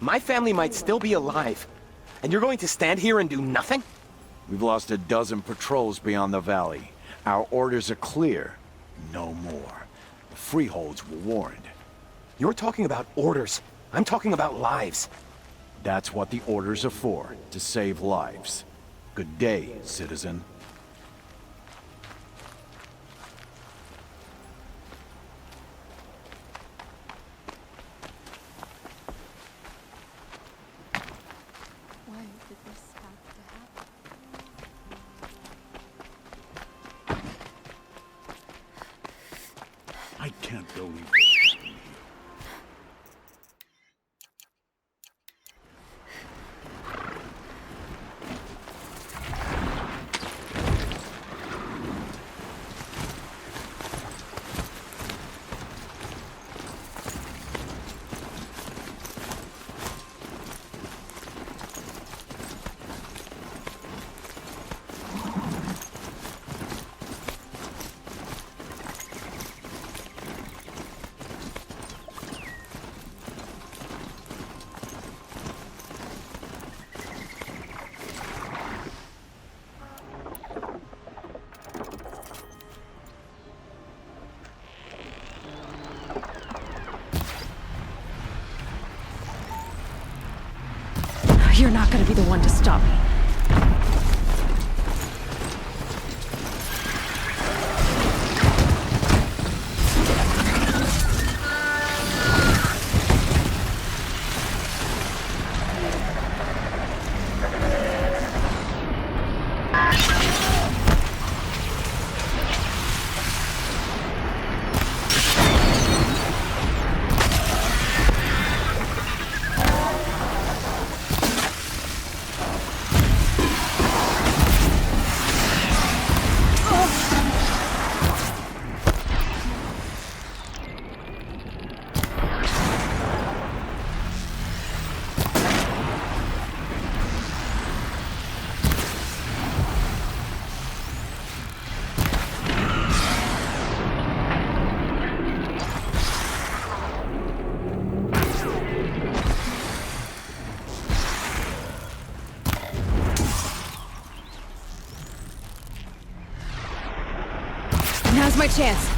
My family might still be alive. And you're going to stand here and do nothing? We've lost a dozen patrols beyond the valley. Our orders are clear. No more. The Freeholds were warned. You're talking about orders. I'm talking about lives. That's what the orders are for, to save lives. Good day, citizen. Why did this have to happen? I can't believe this. You're not gonna be the one to stop me. Now's my chance.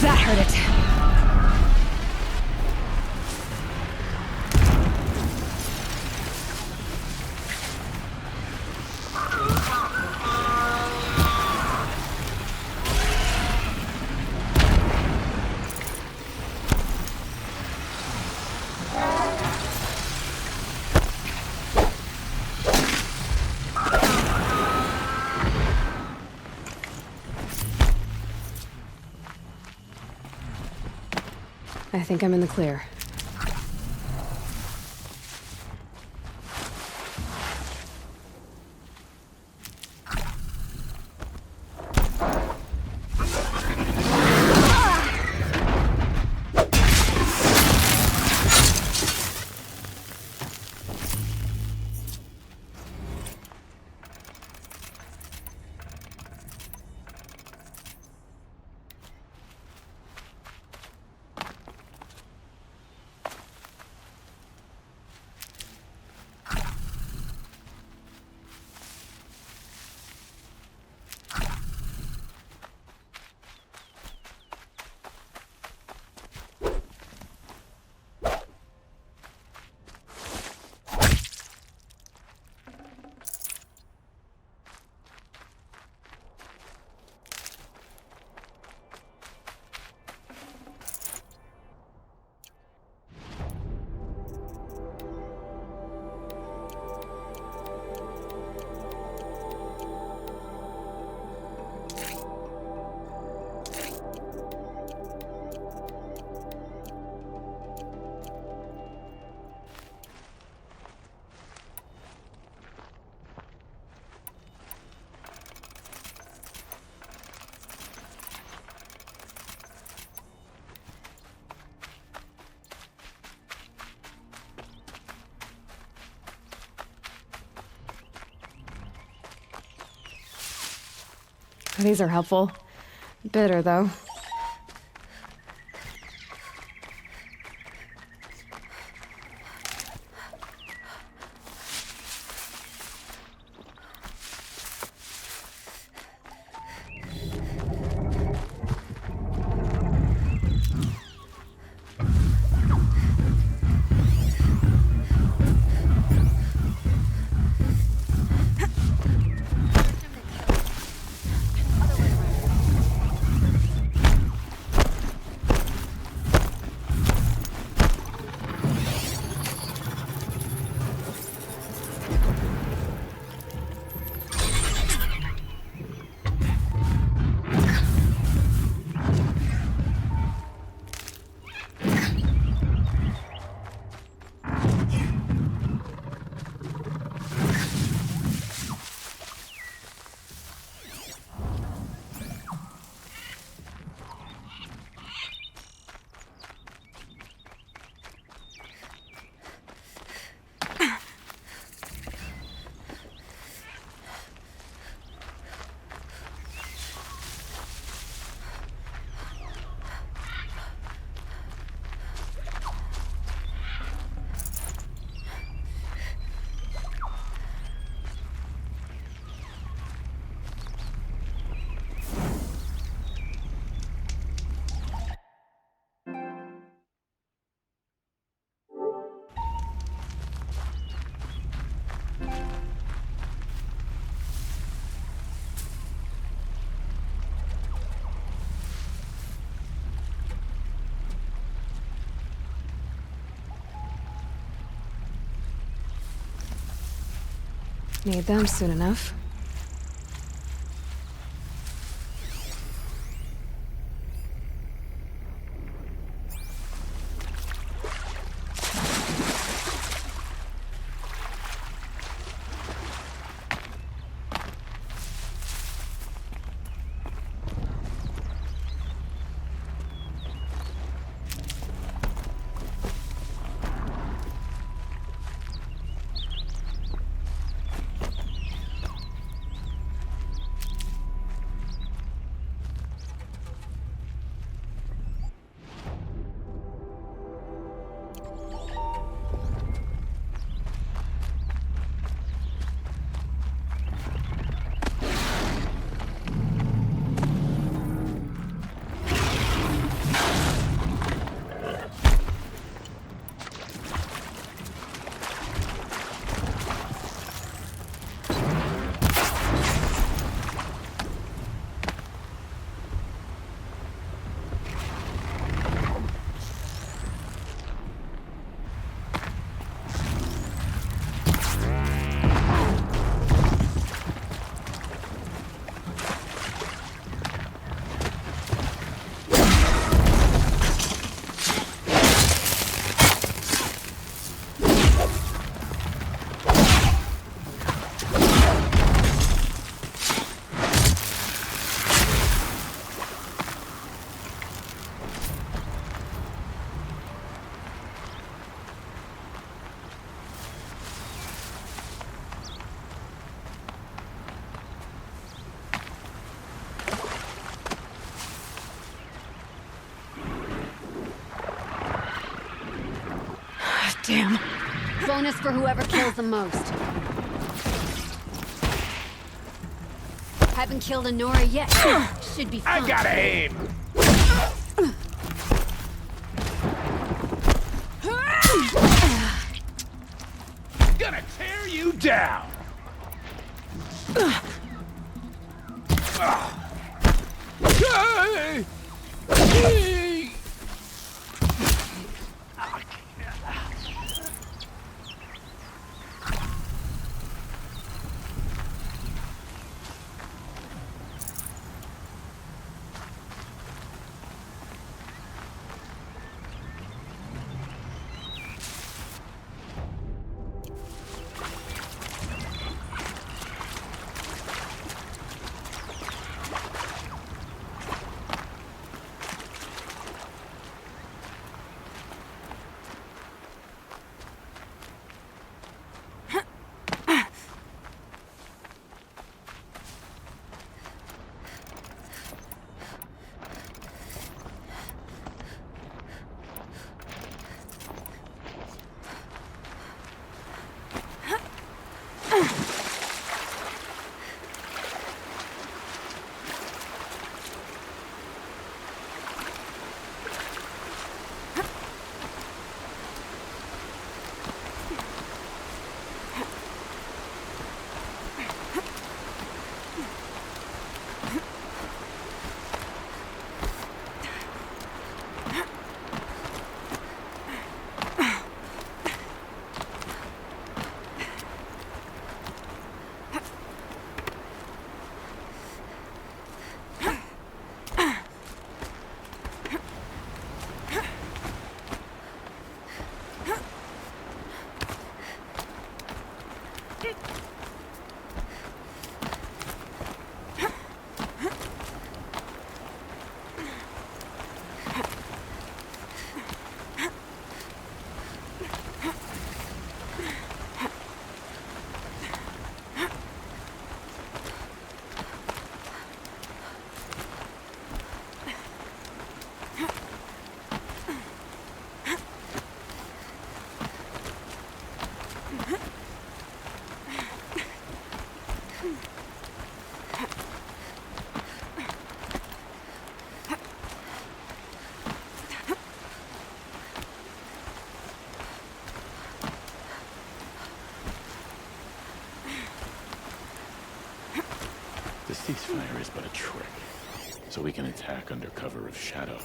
That hurt it. I think I'm in the clear. These are helpful. Bitter, though. Need them soon enough. Damn. Bonus for whoever kills the most. Haven't killed a Nora yet. Should be fun. I gotta aim! Gonna tear you down! ceasefire is but a trick, so we can attack under cover of shadow.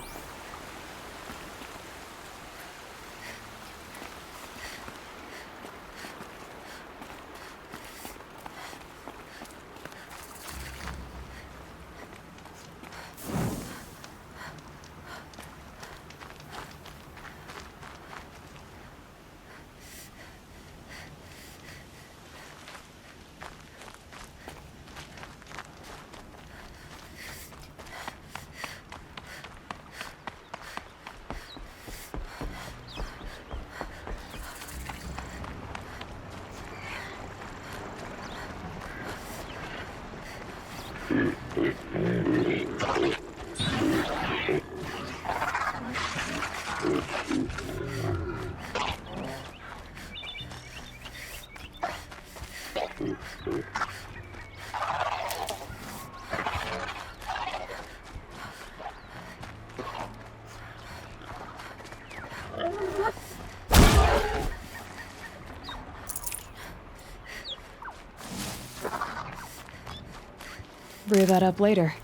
Brew that up later.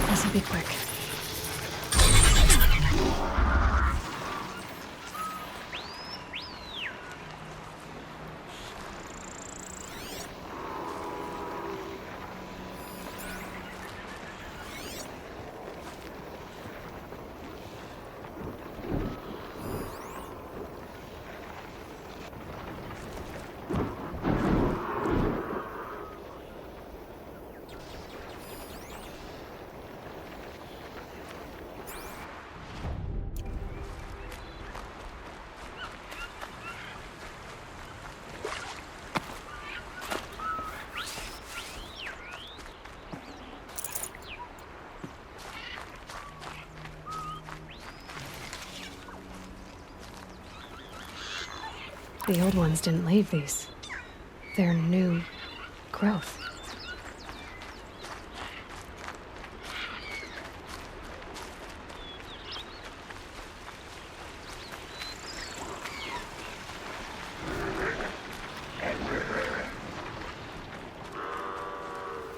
This'll be quick. The old ones didn't leave these. They're new growth.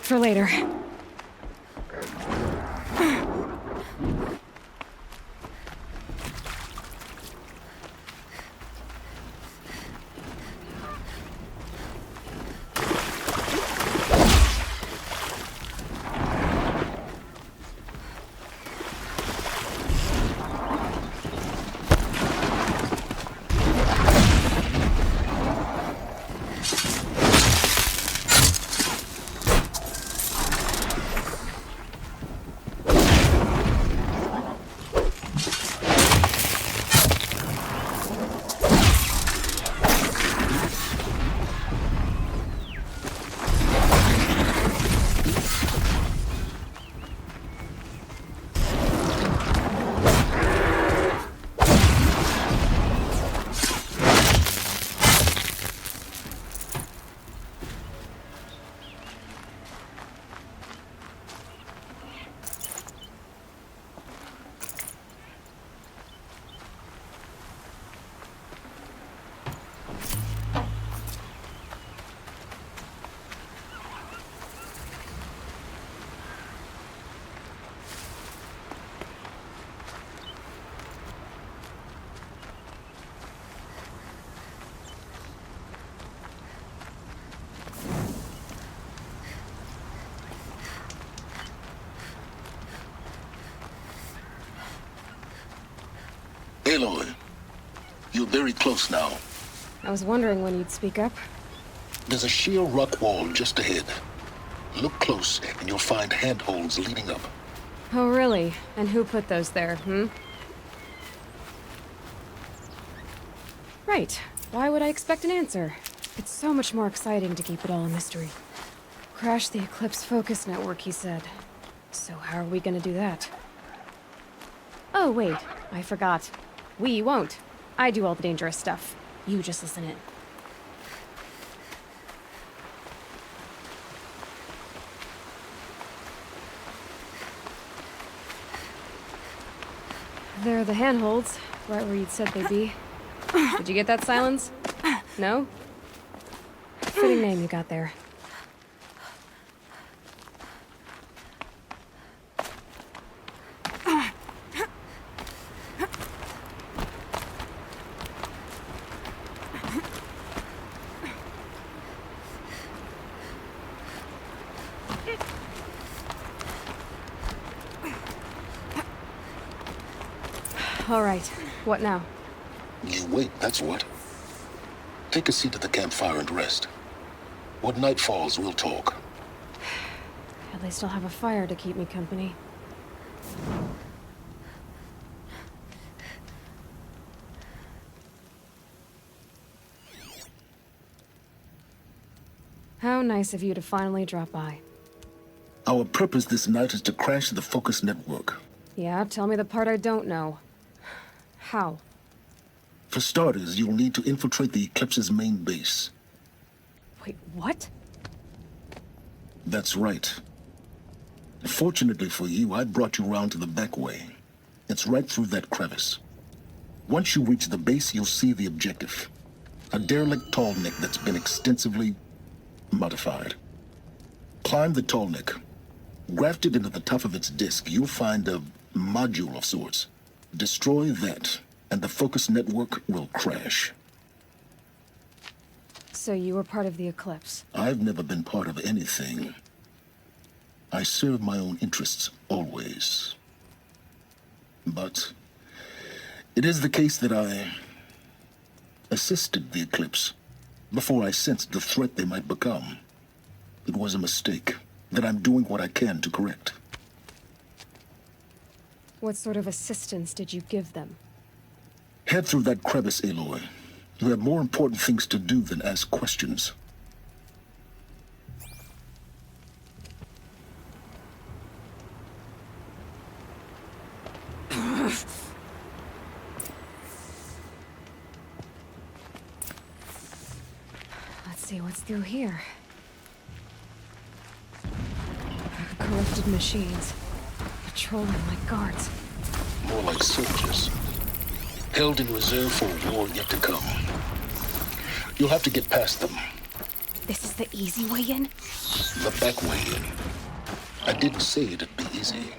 For later. Aloy, you're very close now. I was wondering when you'd speak up. There's a sheer rock wall just ahead. Look close, and you'll find handholds leading up. Oh, really? And who put those there, hmm? Right. Why would I expect an answer? It's so much more exciting to keep it all a mystery. Crash the Eclipse Focus Network, he said. So how are we gonna do that? Oh, wait. I forgot. We won't. I do all the dangerous stuff. You just listen in. There are the handholds, right where you'd said they'd be. Did you get that, Silence? No? Fitting name you got there. All right. What now? You wait, that's what. Take a seat at the campfire and rest. When night falls, we'll talk. At least I'll have a fire to keep me company. How nice of you to finally drop by. Our purpose this night is to crash the Focus Network. Yeah, tell me the part I don't know. How? For starters, you'll need to infiltrate the Eclipse's main base. Wait, what? That's right. Fortunately for you, I brought you round to the back way. It's right through that crevice. Once you reach the base, you'll see the objective. A derelict tall neck that's been extensively modified. Climb the tall neck. Grafted into the top of its disk, you'll find a module of sorts. Destroy that, and the Focus Network will crash. So you were part of the Eclipse. I've never been part of anything. I serve my own interests, always. But it is the case that I assisted the Eclipse before I sensed the threat they might become. It was a mistake that I'm doing what I can to correct. What sort of assistance did you give them? Head through that crevice, Aloy. You have more important things to do than ask questions. Let's see what's through here. Corrupted machines. Patrolling like guards. More like soldiers. Held in reserve for a war yet to come. You'll have to get past them. This is the easy way in? The back way in. I didn't say it'd be easy.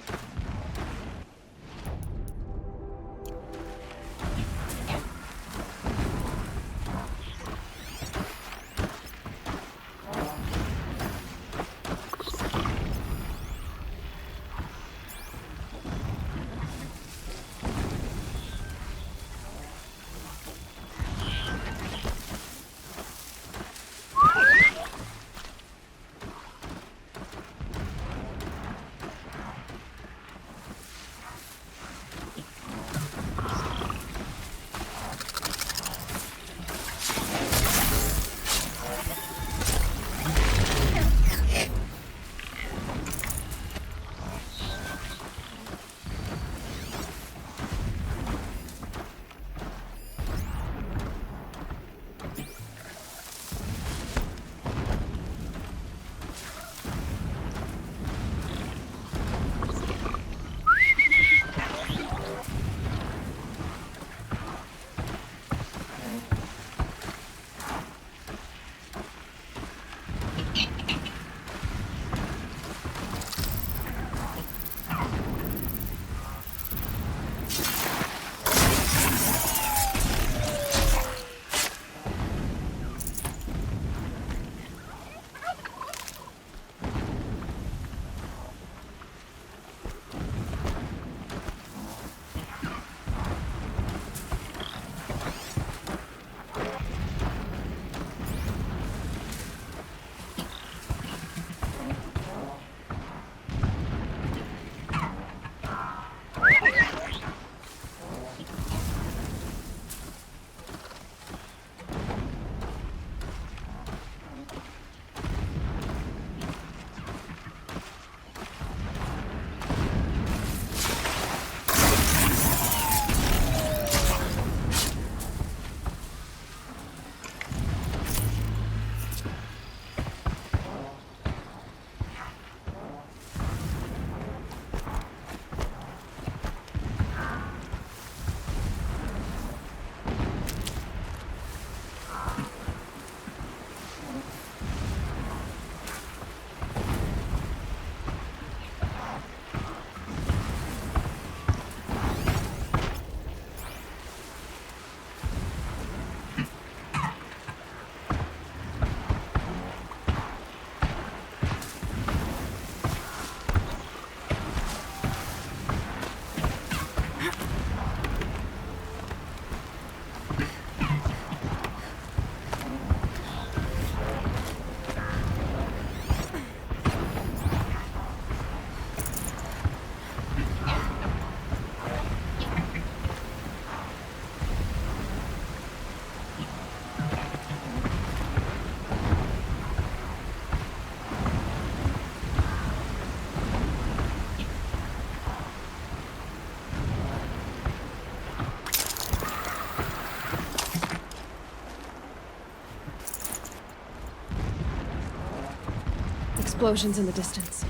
explosions in the distance.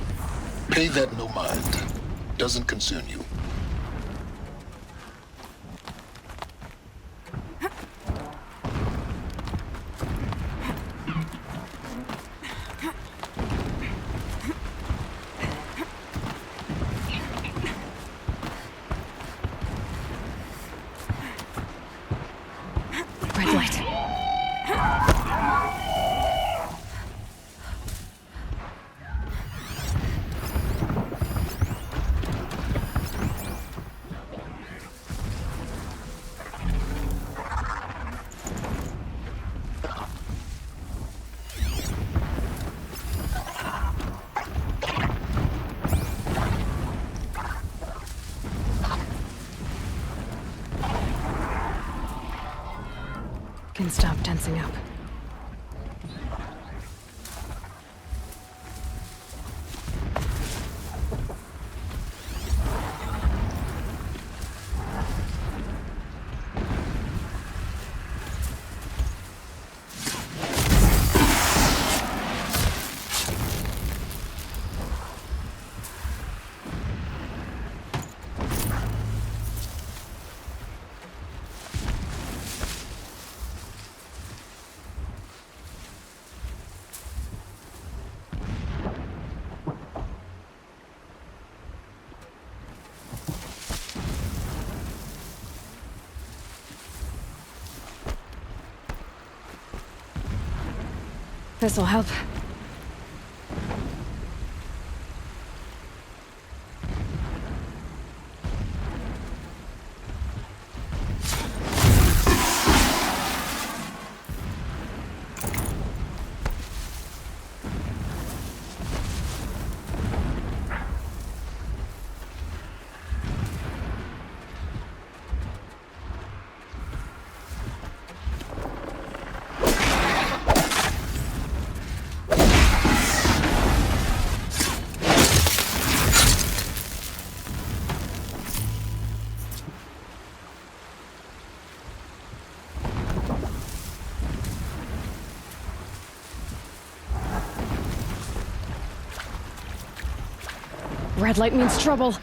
Pay that no mind. Doesn't concern you. Red light. Can stop tensing up. This'll help. Red light means trouble.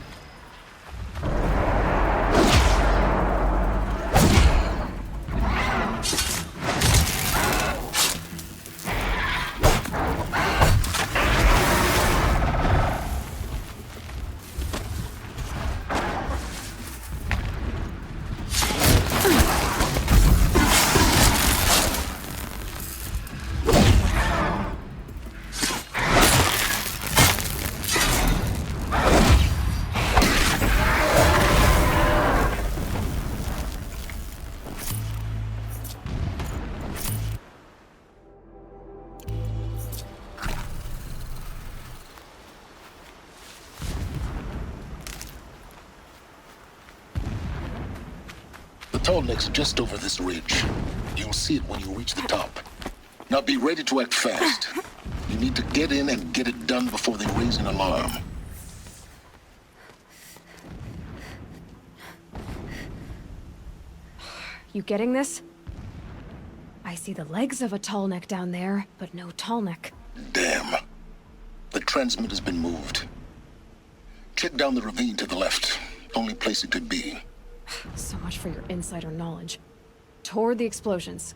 The Tallneck's just over this ridge. You'll see it when you reach the top. Now be ready to act fast. You need to get in and get it done before they raise an alarm. You getting this? I see the legs of a Tallneck down there, but no Tallneck. Damn. The transmitter's been moved. Check down the ravine to the left. Only place it could be. So much for your insider knowledge. Toward the explosions.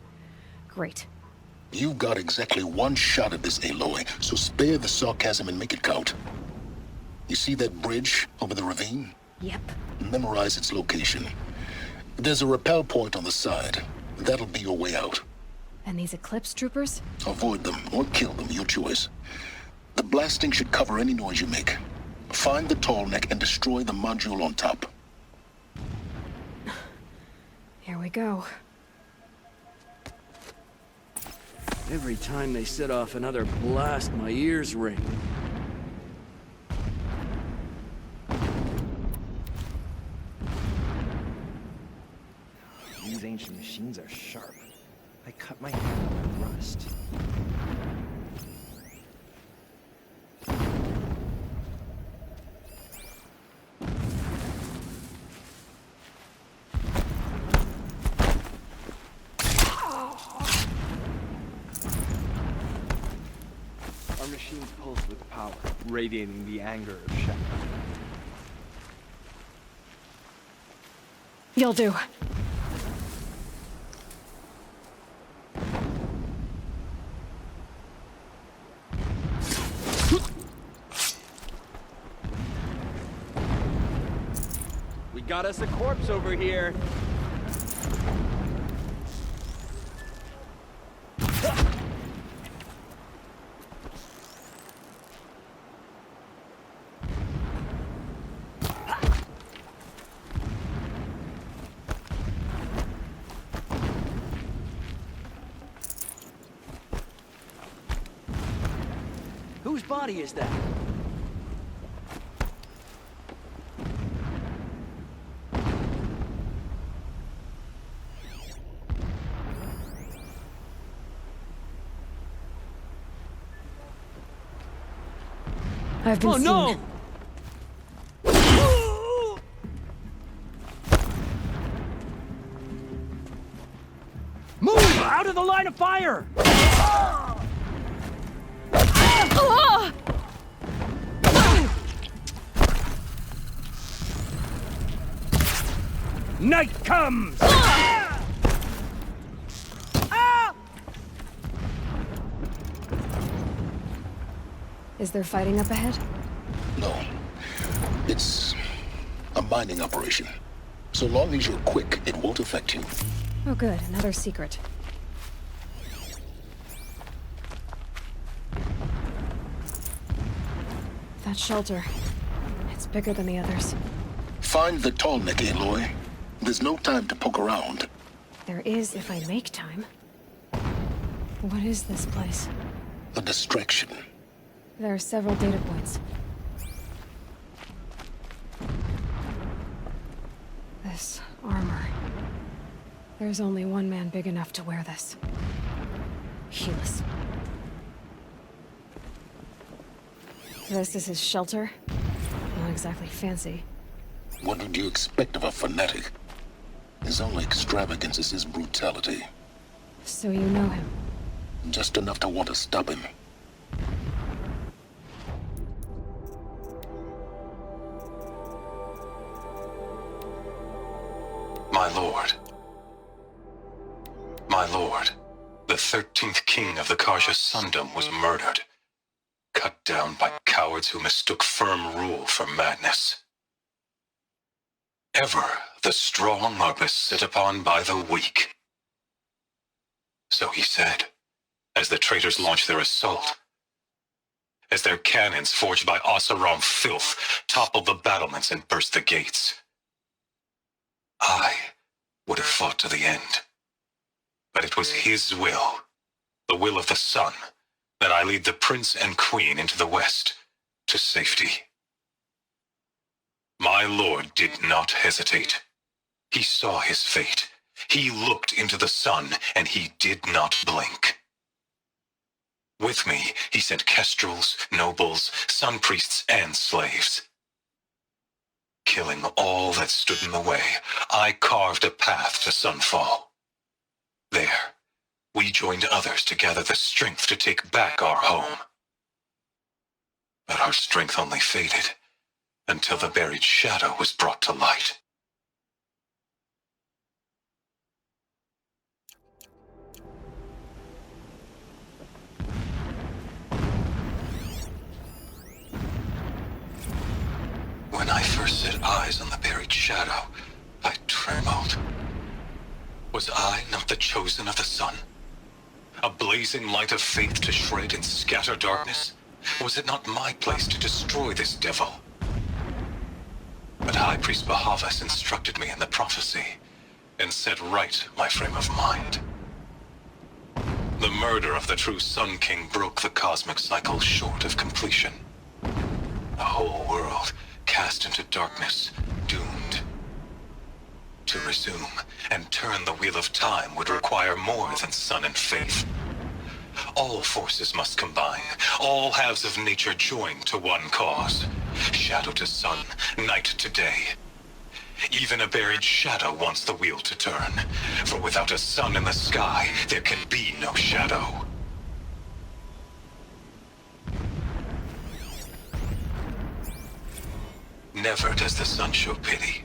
Great. You've got exactly one shot at this, Aloy, so spare the sarcasm and make it count. You see that bridge over the ravine? Yep. Memorize its location. There's a rappel point on the side. That'll be your way out. And these Eclipse troopers? Avoid them or kill them, your choice. The blasting should cover any noise you make. Find the Tallneck and destroy the module on top. Here we go. Every time they set off another blast, my ears ring. These ancient machines are sharp. I cut my hand on rust. Our machine pulsed with power, radiating the anger of Shadow. You'll do. We got us a corpse over here. Whose body is that? I've been Oh seen. no! Move! Out of the line of fire! Night comes! Is there fighting up ahead? No. It's a mining operation. So long as you're quick, it won't affect you. Oh good, another secret. That shelter. It's bigger than the others. Find the tall neck, Aloy. There's no time to poke around. There is if I make time. What is this place? A distraction. There are several data points. This armor. There's only one man big enough to wear this. Helis. This is his shelter. Not exactly fancy. What would you expect of a fanatic? His only extravagance is his brutality. So you know him. Just enough to want to stop him. My lord, the 13th king of the Karja Sundom was murdered, cut down by cowards who mistook firm rule for madness. Ever the strong are beset upon by the weak. So he said, as the traitors launched their assault, as their cannons forged by Oseram filth toppled the battlements and burst the gates. I would have fought to the end. But it was his will, the will of the sun, that I lead the prince and queen into the west, to safety. My lord did not hesitate. He saw his fate. He looked into the sun, and he did not blink. With me, he sent kestrels, nobles, sun priests, and slaves. Killing all that stood in the way, I carved a path to Sunfall. There, we joined others to gather the strength to take back our home. But our strength only faded until the buried shadow was brought to light. When I first set eyes on the buried shadow, I trembled. Was I not the chosen of the sun? A blazing light of faith to shred and scatter darkness? Was it not my place to destroy this devil? But High Priest Bahavas instructed me in the prophecy and set right my frame of mind. The murder of the true Sun King broke the cosmic cycle short of completion. The whole world cast into darkness, doomed. To resume and turn the wheel of time would require more than sun and faith. All forces must combine, all halves of nature join to one cause. Shadow to sun, night to day. Even a buried shadow wants the wheel to turn, for without a sun in the sky, there can be no shadow. Never does the sun show pity.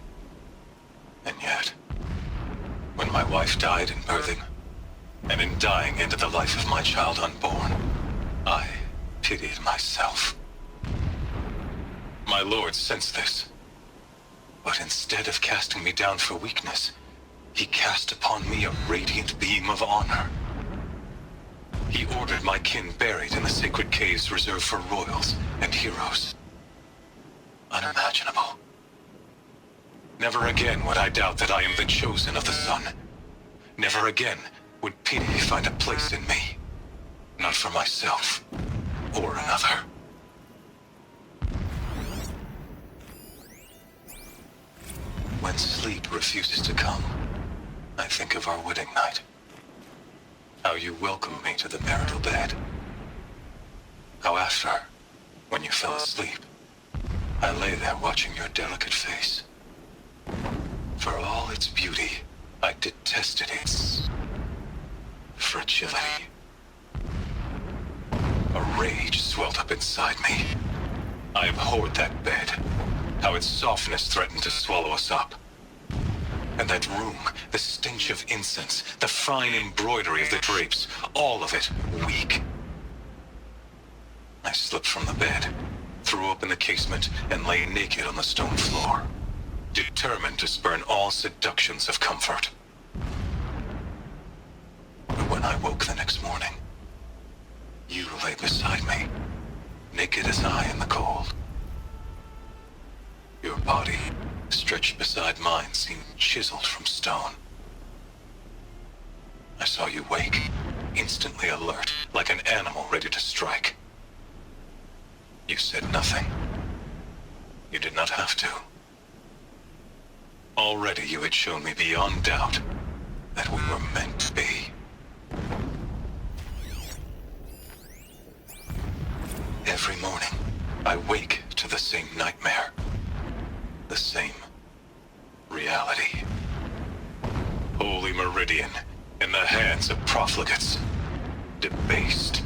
And yet, when my wife died in birthing, and in dying into the life of my child unborn, I pitied myself. My lord sensed this, but instead of casting me down for weakness, he cast upon me a radiant beam of honor. He ordered my kin buried in the sacred caves reserved for royals and heroes. Unimaginable. Never again would I doubt that I am the chosen of the sun. Never again would pity find a place in me. Not for myself or another. When sleep refuses to come, I think of our wedding night. How you welcomed me to the marital bed. How after, when you fell asleep, I lay there watching your delicate face. For all its beauty, I detested its fragility. A rage swelled up inside me. I abhorred that bed, how its softness threatened to swallow us up. And that room, the stench of incense, the fine embroidery of the drapes, all of it weak. I slipped from the bed, threw open the casement, and lay naked on the stone floor, determined to spurn all seductions of comfort. But when I woke the next morning, you lay beside me, naked as I in the cold. Your body, stretched beside mine, seemed chiseled from stone. I saw you wake, instantly alert, like an animal ready to strike. You said nothing. You did not have to. Already you had shown me beyond doubt that we were meant to be. Every morning, I wake to the same nightmare. The same reality. Holy Meridian, in the hands of profligates. Debased.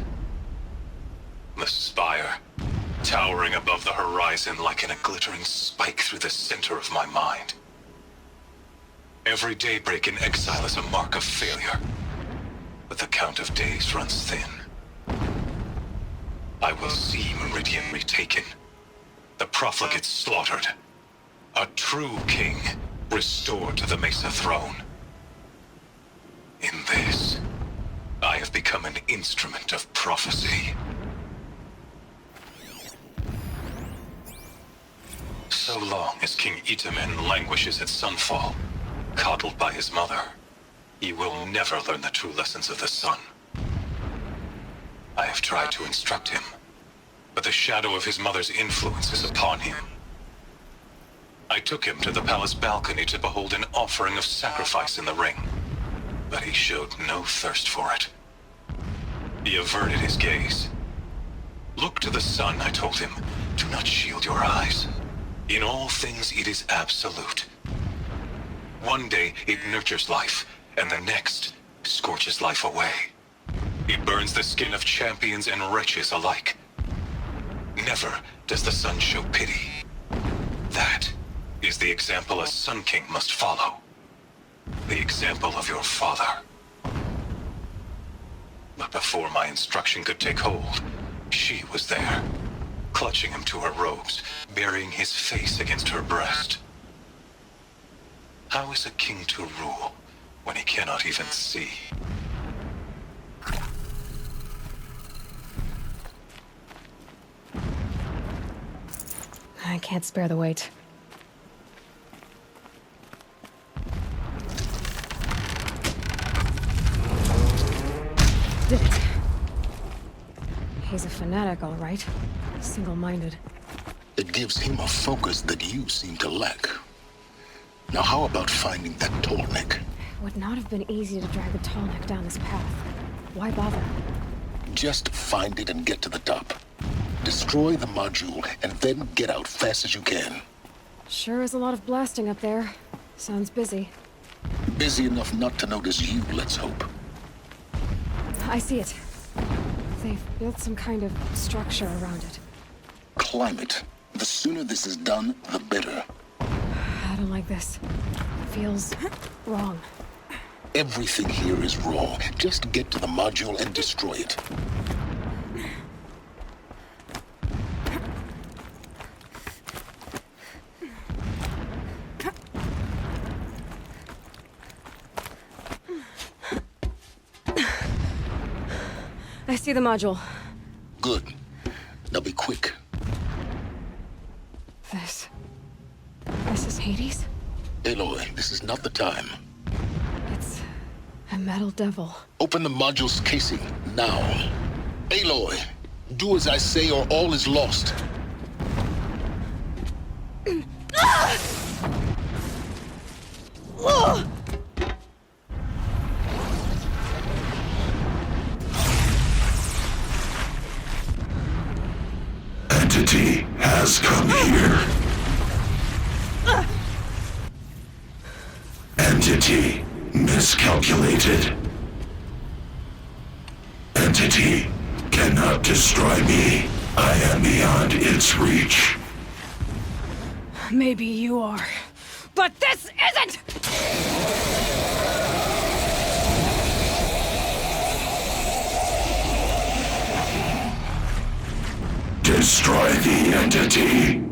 The spire, towering above the horizon like a glittering spike through the center of my mind. Every daybreak in exile is a mark of failure, but the count of days runs thin. I will see Meridian retaken, the profligates slaughtered, a true king restored to the Mesa throne. In this, I have become an instrument of prophecy. So long as King Itamen languishes at Sunfall, coddled by his mother, he will never learn the true lessons of the sun. I have tried to instruct him, but the shadow of his mother's influence is upon him. I took him to the palace balcony to behold an offering of sacrifice in the ring, but he showed no thirst for it. He averted his gaze. Look to the sun, I told him. Do not shield your eyes. In all things, it is absolute. One day, it nurtures life, and the next, scorches life away. It burns the skin of champions and wretches alike. Never does the sun show pity. That is the example a Sun King must follow. The example of your father. But before my instruction could take hold, she was there, clutching him to her robes, burying his face against her breast. How is a king to rule when he cannot even see? I can't spare the weight. Did it. He's a fanatic, all right. Single-minded. It gives him a focus that you seem to lack. Now how about finding that Tallneck? It would not have been easy to drag the Tallneck down this path. Why bother? Just find it and get to the top. Destroy the module, and then get out fast as you can. Sure is a lot of blasting up there. Sounds busy. Busy enough not to notice you, let's hope. I see it. They've built some kind of structure around it. Climate. The sooner this is done, the better. I don't like this. It feels wrong. Everything here is raw. Just get to the module and destroy it. I see the module. Good. Now be quick. This is Hades? Aloy, this is not the time. It's a metal devil. Open the module's casing, now. Aloy, do as I say or all is lost. Entity has come here. Entity miscalculated. Entity cannot destroy me. I am beyond its reach. Maybe you are. But this isn't! Destroy the entity.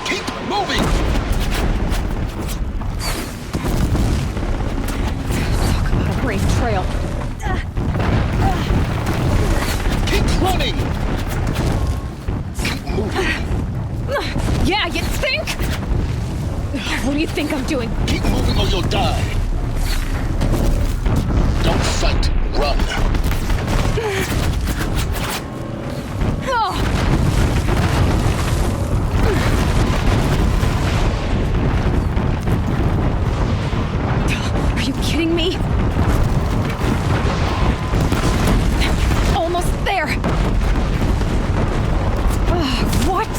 Keep moving! Talk about a brave trail. Keep running! Keep moving. Yeah, you think? What do you think I'm doing? Keep moving or you'll die. Don't fight. Run. Oh! Are you kidding me? Almost there! What?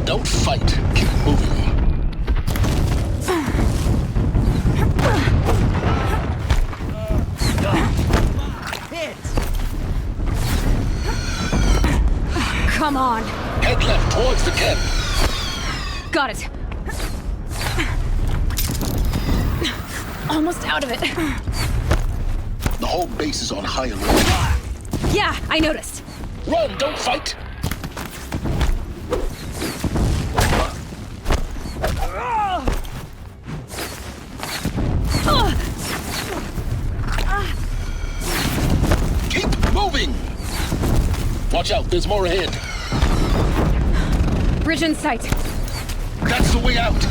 Don't fight. Keep moving. Come on! Head left towards the camp. Got it. Almost out of it. The whole base is on high alert. Yeah, I noticed. Run, don't fight. Keep moving. Watch out, there's more ahead. Bridge in sight. That's the way out.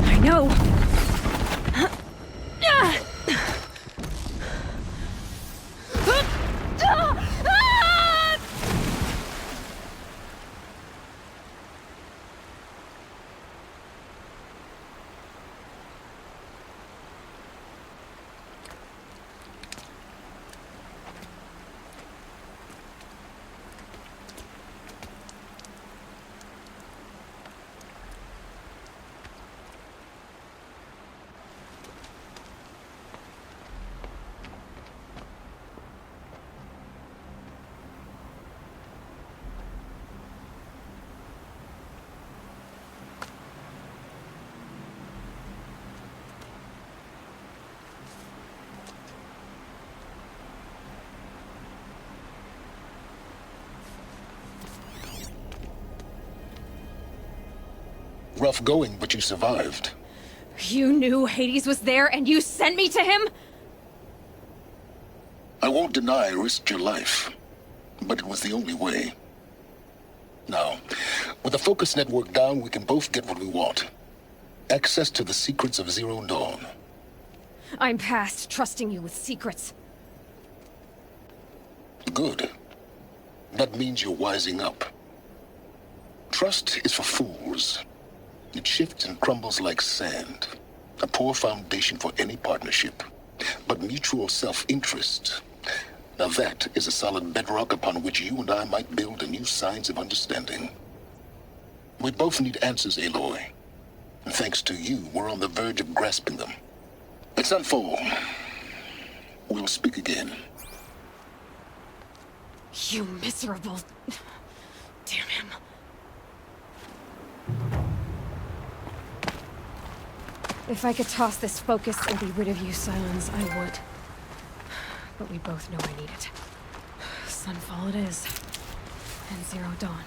I know. Rough going, but you survived. You knew Hades was there and you sent me to him? I won't deny I risked your life, but it was the only way. Now, with the focus network down, we can both get what we want. Access to the secrets of Zero Dawn. I'm past trusting you with secrets. Good. That means you're wising up. Trust is for fools. It shifts and crumbles like sand. A poor foundation for any partnership. But mutual self-interest, now that is a solid bedrock upon which you and I might build a new science of understanding. We both need answers, Aloy. And thanks to you, we're on the verge of grasping them. Let's unfold. We'll speak again. You miserable... Damn him. If I could toss this focus and be rid of you, Sylens, I would. But we both know I need it. Sunfall it is. And Zero Dawn.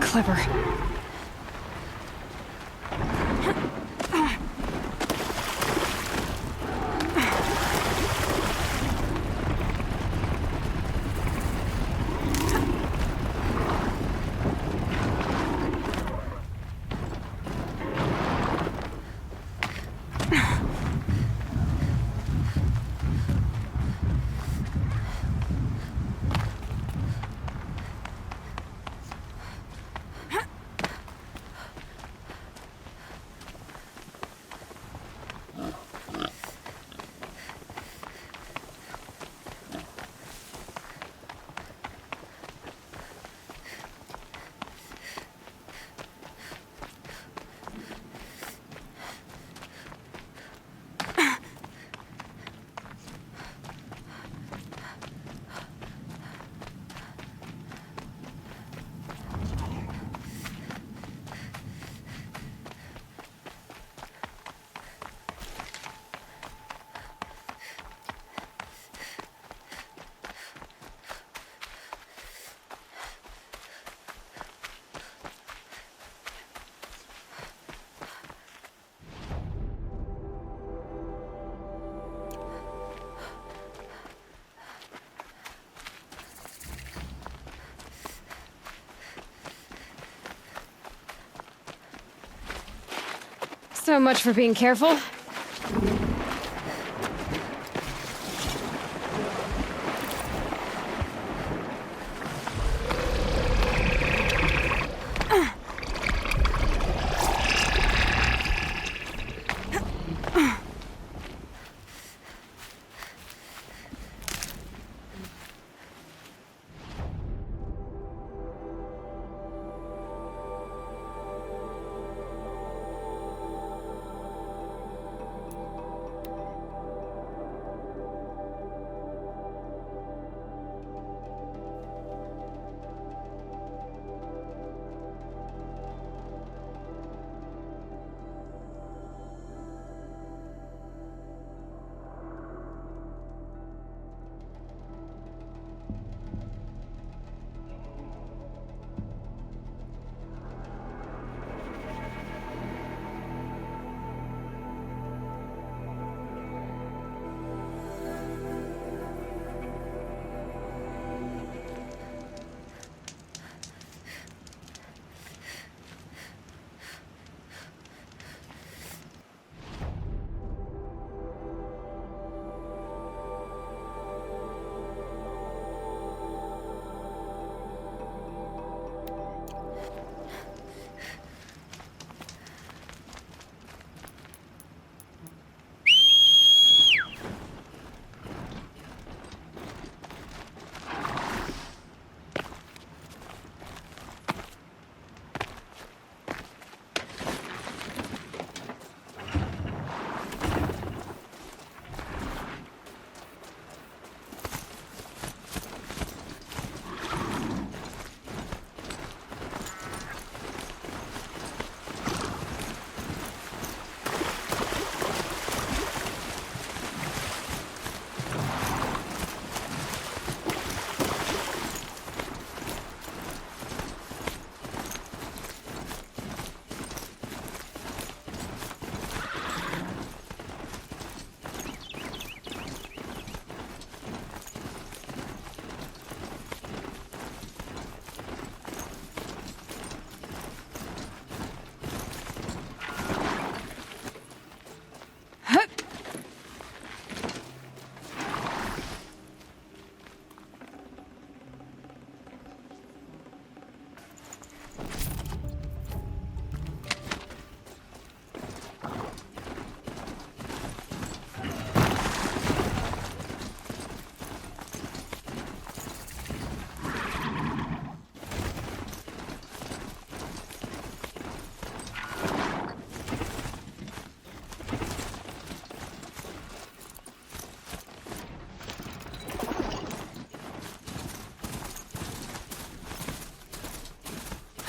Clever. So much for being careful.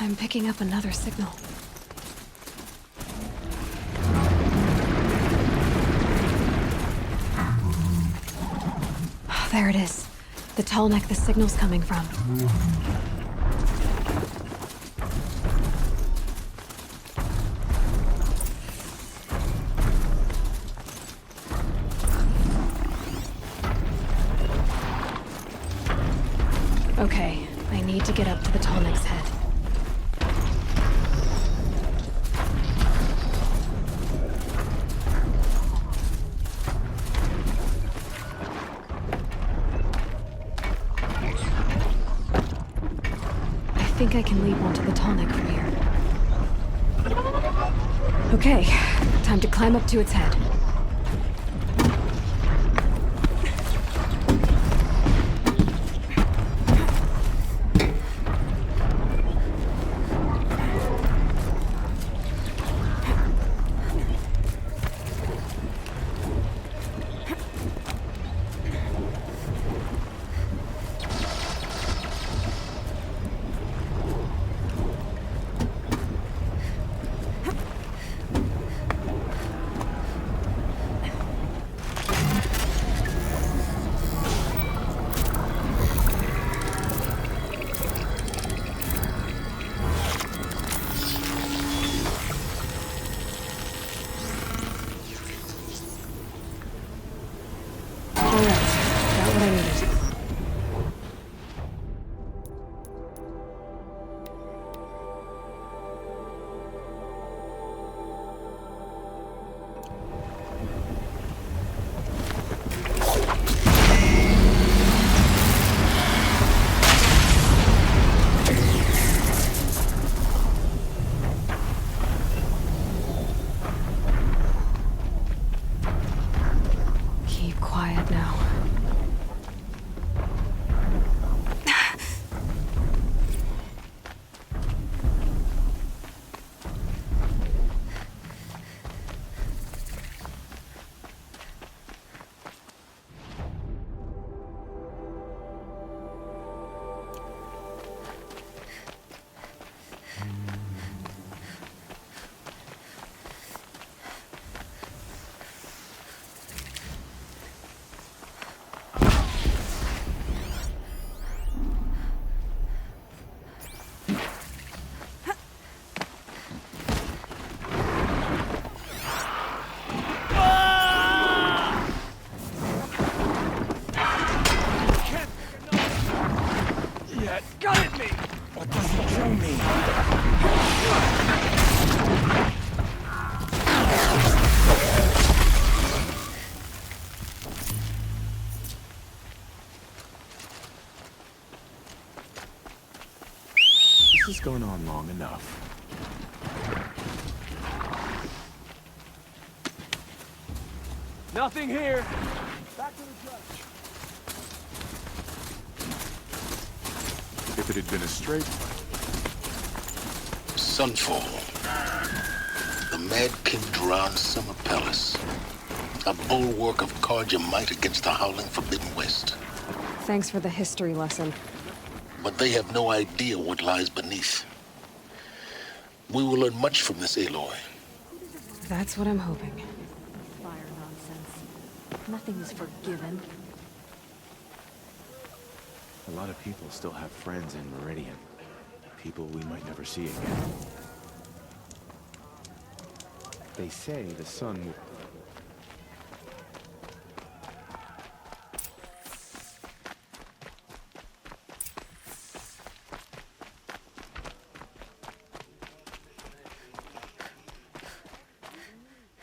I'm picking up another signal. There it is. The tall neck the signal's coming from. Okay, I need to get up to the tall neck's head. I think I can leap onto the tall neck from here. Okay, time to climb up to its head. Alright, got what I needed. Keep quiet now. This is going on long enough. Nothing here. If it had been a straight Sunfall. The Mad King Duran Summer Palace. A bulwark of Carja might against the howling Forbidden West. Thanks for the history lesson. But they have no idea what lies beneath. We will learn much from this Aloy. That's what I'm hoping. Fire nonsense. Nothing is forgiven. A lot of people still have friends in Meridian. People we might never see again. They say the sun will...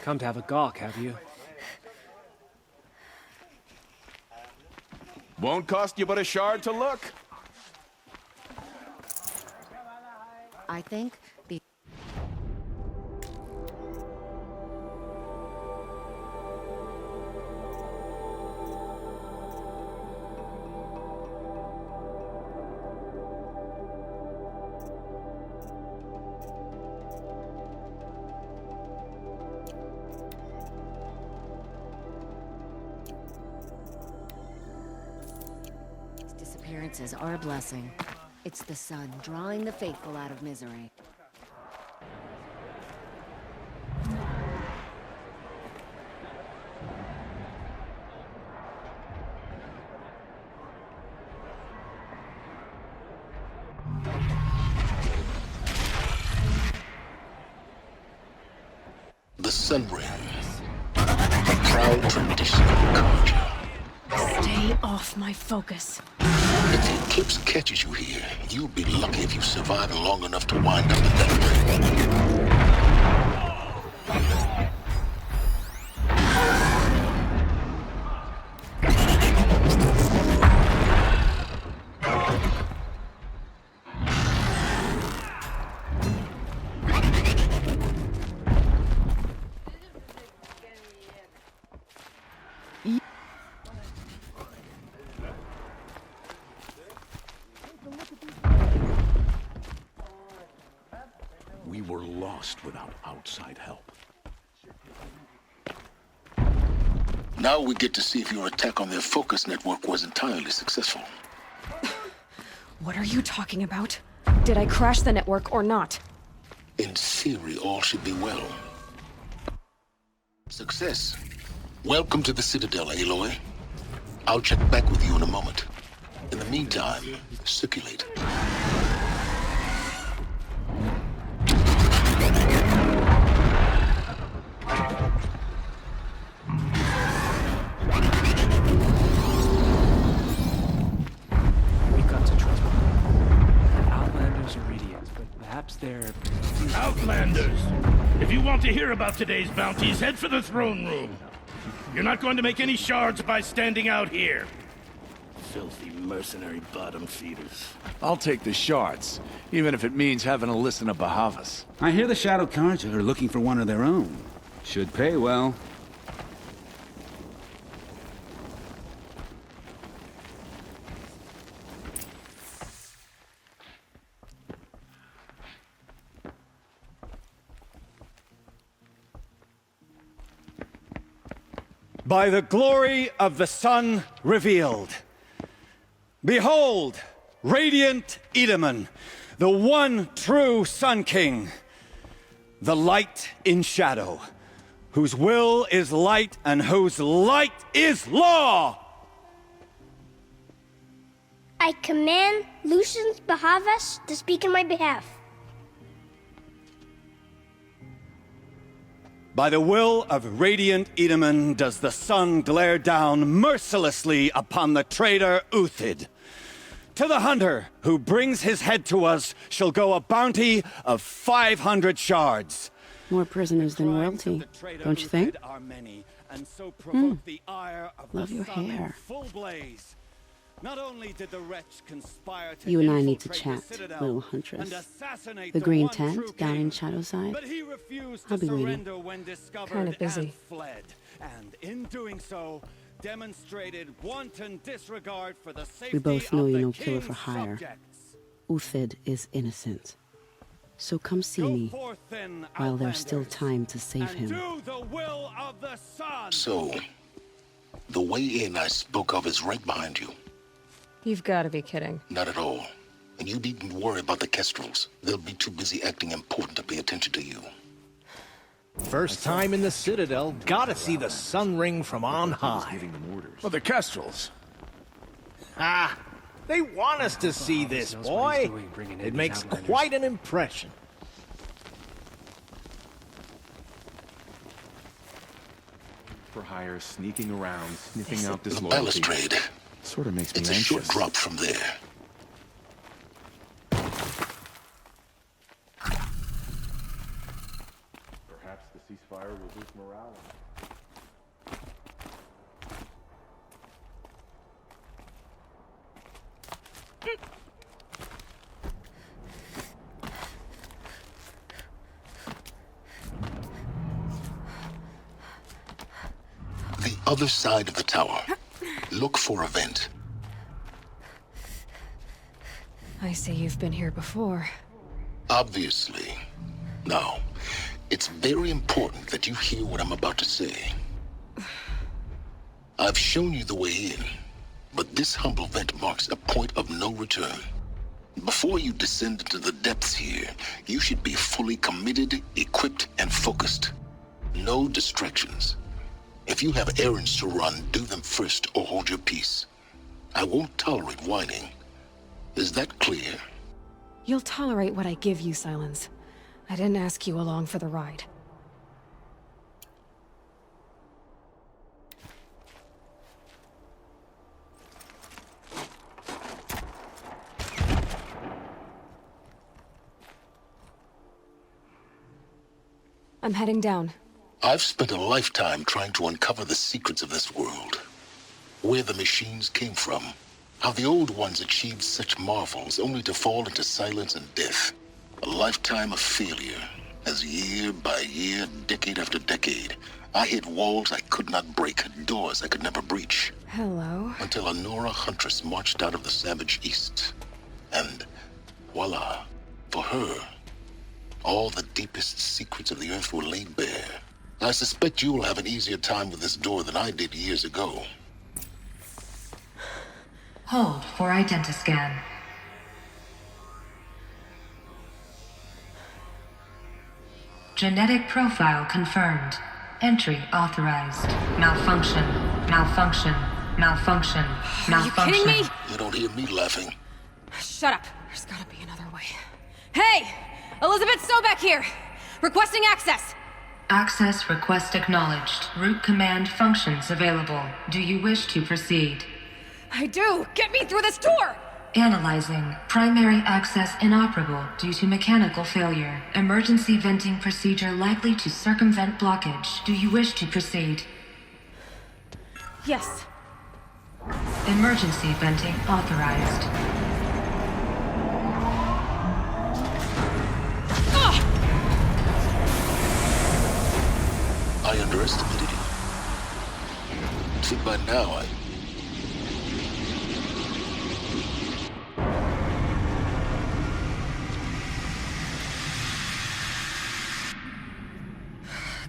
Come to have a gawk, have you? Won't cost you but a shard to look. I think the... Disappearances are a blessing. It's the sun drawing the faithful out of misery. The Sun Ring. A proud tradition of culture. Stay off my focus. If the eclipse catches you here, you'll be lucky if you survive long enough to wind up in that ring. We were lost without outside help. Now we get to see if your attack on their focus network was entirely successful. What are you talking about? Did I crash the network or not? In theory, all should be well. Success. Welcome to the Citadel, Aloy. I'll check back with you in a moment. In the meantime, circulate. We've got to trust them. They're Outlanders or idiots, but perhaps they're... Outlanders! If you want to hear about today's bounties, head for the throne room. You're not going to make any shards by standing out here. Filthy mercenary bottom feeders. I'll take the shards, even if it means having to listen to Bahavas. I hear the Shadow Carja are looking for one of their own. Should pay well. By the glory of the sun revealed. Behold, radiant Edaman, the one true Sun King, the light in shadow, whose will is light and whose light is law! I command Lucius Bahavas to speak in my behalf. By the will of radiant Edaman does the sun glare down mercilessly upon the traitor Uthid. To the hunter who brings his head to us shall go a bounty of 500 shards. More prisoners than royalty, don't you think? Love your hair. Not only did the wretch conspire to You and I need to infiltrate chat, the Citadel little huntress. and assassinate The green one tent true down king, in Shadowside. but he refused I'll to be waiting. surrender when discovered Kinda busy. and fled. And in doing so, demonstrated wanton disregard for the safety We both know of you're the no killer for king's hire. subjects. Uthid is innocent. So come see me Forth then, while there's still Outlanders, time to save and him. do the will of the sun. So, the way in I spoke of is right behind you. You've got to be kidding. Not at all. And you needn't worry about the Kestrels. They'll be too busy acting important to pay attention to you. First time in the Citadel, gotta see the Sun Ring from on high. Well, the Kestrels. Ah, they want us to see this, boy. It makes quite an impression. For hire, sneaking around, sniffing out The disloyalty. balustrade. Sort of makes me It's a anxious. short drop from there. Perhaps the ceasefire will boost morale. The other side of the tower. Look for a vent. I see you've been here before. Obviously. Now, it's very important that you hear what I'm about to say. I've shown you the way in, but this humble vent marks a point of no return. Before you descend into the depths here, you should be fully committed, equipped, and focused. No distractions. If you have errands to run, do them first or hold your peace. I won't tolerate whining. Is that clear? You'll tolerate what I give you, Silence. I didn't ask you along for the ride. I'm heading down. I've spent a lifetime trying to uncover the secrets of this world. Where the machines came from. How the old ones achieved such marvels only to fall into silence and death. A lifetime of failure. As year by year, decade after decade, I hit walls I could not break, doors I could never breach. Hello? Until a Nora huntress marched out of the savage east. And voila, for her, all the deepest secrets of the earth were laid bare. I suspect you'll have an easier time with this door than I did years ago. Hold for identiscan. Genetic profile confirmed. Entry authorized. Malfunction. Malfunction. Malfunction. Malfunction. Are you kidding me? You don't hear me laughing. Shut up. There's gotta be another way. Hey! Elizabeth Sobek here! Requesting access! Access request acknowledged. Root command functions available. Do you wish to proceed? I do! Get me through this door! Analyzing. Primary access inoperable due to mechanical failure. Emergency venting procedure likely to circumvent blockage. Do you wish to proceed? Yes. Emergency venting authorized. I underestimated you. See, by now,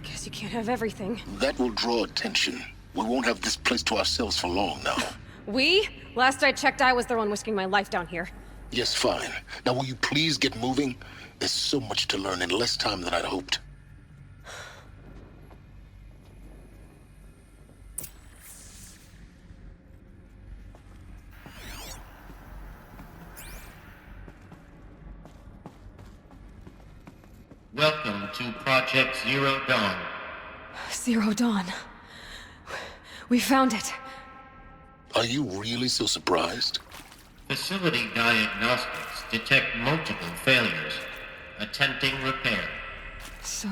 Guess you can't have everything. That will draw attention. We won't have this place to ourselves for long now. We? Last I checked, I was the one risking my life down here. Yes, fine. Now will you please get moving? There's so much to learn in less time than I'd hoped. Welcome to Project Zero Dawn. Zero Dawn. We found it. Are you really so surprised? Facility diagnostics detect multiple failures. Attempting repair. So,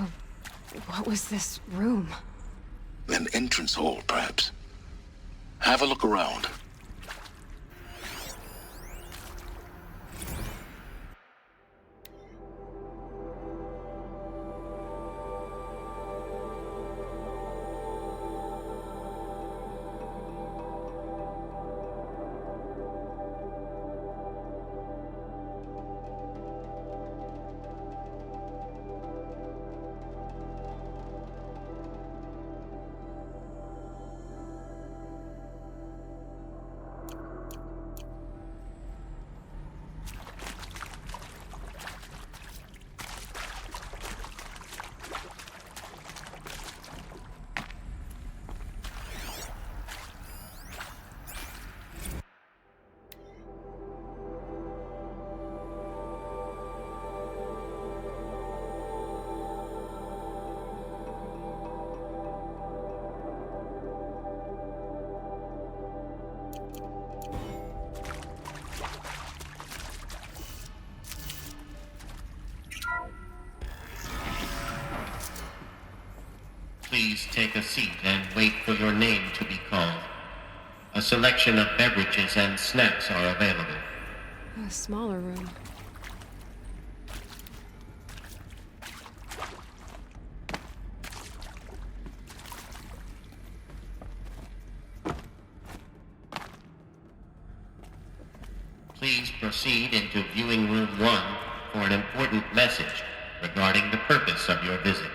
what was this room? An entrance hall, perhaps. Have a look around. Please take a seat and wait for your name to be called. A selection of beverages and snacks are available. A smaller room. Please proceed into viewing room 1 for an important message regarding the purpose of your visit.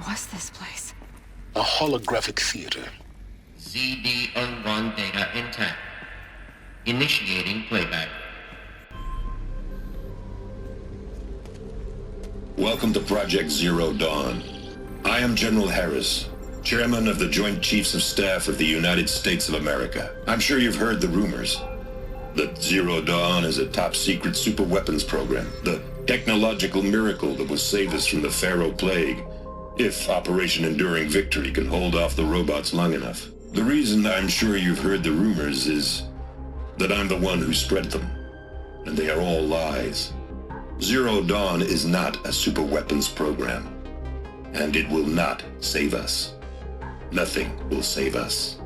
was this place? A holographic theater. ZD-01 data intact. Initiating playback. Welcome to Project Zero Dawn. I am General Harris, Chairman of the Joint Chiefs of Staff of the United States of America. I'm sure you've heard the rumors that Zero Dawn is a top-secret superweapons program, the technological miracle that will save us from the Pharaoh Plague, if Operation Enduring Victory can hold off the robots long enough. The reason I'm sure you've heard the rumors is that I'm the one who spread them, and they are all lies. Zero Dawn is not a superweapons program, and it will not save us. Nothing will save us.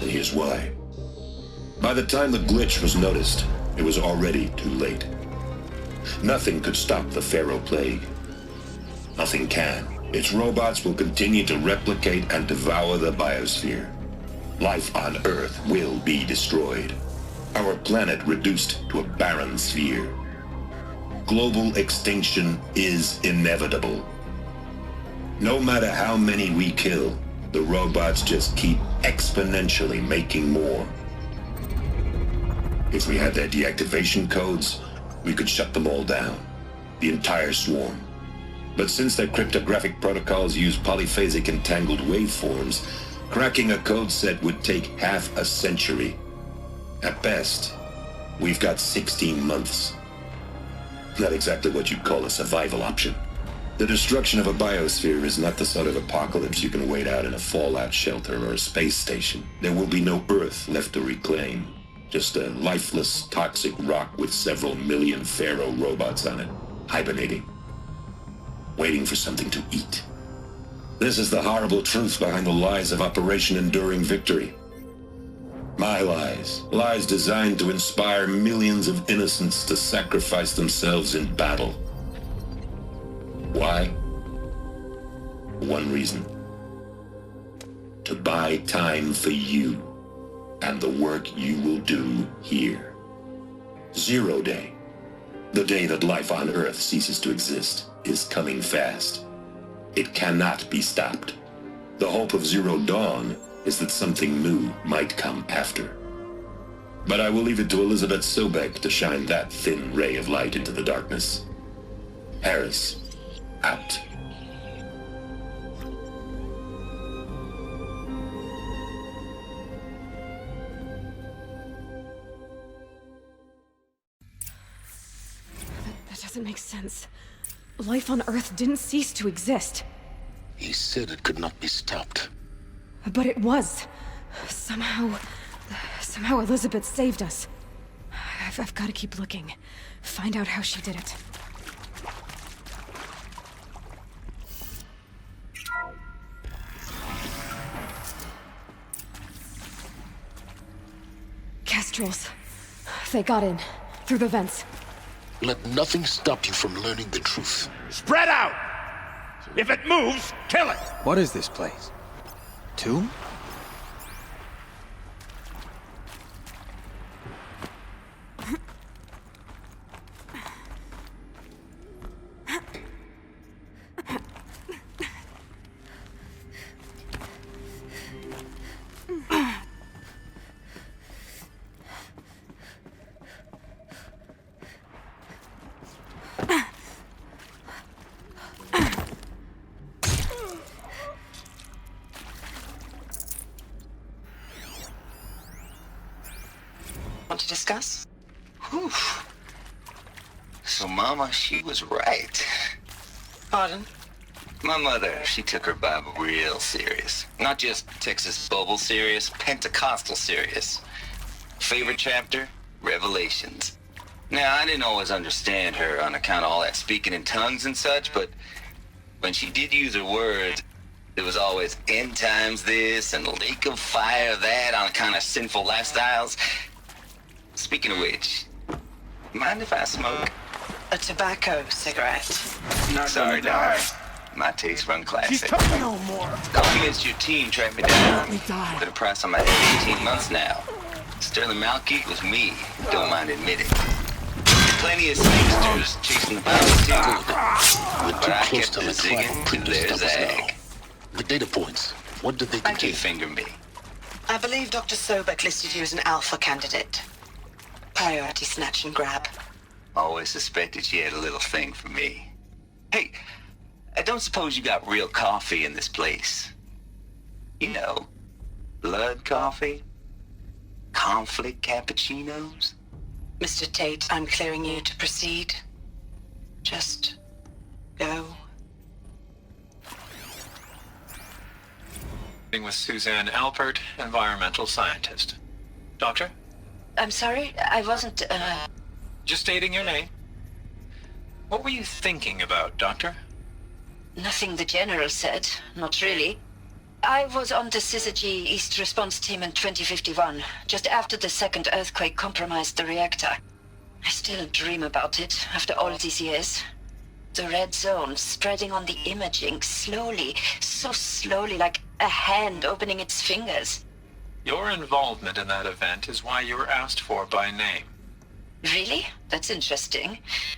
And here's why. By the time the glitch was noticed, it was already too late. Nothing could stop the Pharaoh Plague. Nothing can. Its robots will continue to replicate and devour the biosphere. Life on Earth will be destroyed. Our planet reduced to a barren sphere. Global extinction is inevitable. No matter how many we kill, the robots just keep exponentially making more. If we had their deactivation codes, we could shut them all down. The entire swarm. But since their cryptographic protocols use polyphasic entangled waveforms, cracking a code set would take half a century. At best, we've got 16 months. Not exactly what you'd call a survival option. The destruction of a biosphere is not the sort of apocalypse you can wait out in a fallout shelter or a space station. There will be no Earth left to reclaim. Just a lifeless, toxic rock with several million Pharaoh robots on it, hibernating, waiting for something to eat. This is the horrible truth behind the lies of Operation Enduring Victory. My lies. Lies designed to inspire millions of innocents to sacrifice themselves in battle. Why? One reason. To buy time for you and the work you will do here. Zero Day, the day that life on Earth ceases to exist, is coming fast. It cannot be stopped. The hope of Zero Dawn is that something new might come after. But I will leave it to Elizabeth Sobek to shine that thin ray of light into the darkness. Harris, out. That doesn't make sense. Life on Earth didn't cease to exist. He said it could not be stopped. But it was. Somehow Elizabeth saved us. I've got to keep looking. Find out how she did it. Kestrels. They got in. Through the vents. Let nothing stop you from learning the truth. Spread out! If it moves, kill it! What is this place? Tomb? Want to discuss? Whew. So Mama, she was right. Pardon? My mother, she took her Bible real serious. Not just Texas Bible serious, Pentecostal serious. Favorite chapter? Revelations. Now, I didn't always understand her on account of all that speaking in tongues and such, but when she did use her words, there was always end times this and lake of fire that on account of sinful lifestyles. Speaking of which, mind if I smoke? A tobacco cigarette. Sorry, darling. My taste run classic. She's talking no more. Going against your team tracked me down. Put a price on my head 18 months now. Sterling Malkeith was me, don't mind admitting. plenty of spinsters chasing the bounty too. We're too But I close kept to the the zigging, cloud and printers there's stuff now. Ag. The data points. What did they Thank you, contain? Finger Me. I believe Dr. Sobek listed you as an alpha candidate. Priority snatch and grab. Always suspected she had a little thing for me. Hey, I don't suppose you got real coffee in this place. You know, blood coffee? Conflict cappuccinos? Mr. Tate, I'm clearing you to proceed. Just go. With Suzanne Alpert, environmental scientist. Doctor? I'm sorry, I wasn't, Just stating your name. What were you thinking about, Doctor? Nothing the General said, not really. I was on the Syzygy East Response Team in 2051, just after the second earthquake compromised the reactor. I still dream about it, after all these years. The red zone spreading on the imaging, slowly, so slowly, like a hand opening its fingers. Your involvement in that event is why you were asked for by name. Really? That's interesting.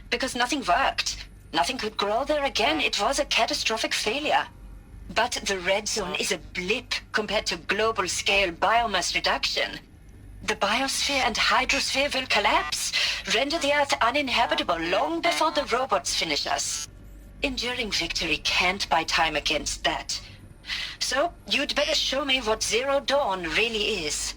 Because nothing worked. Nothing could grow there again. It was a catastrophic failure. But the red zone is a blip compared to global-scale biomass reduction. The biosphere and hydrosphere will collapse, render the Earth uninhabitable long before the robots finish us. Enduring victory can't buy time against that. So, you'd better show me what Zero Dawn really is.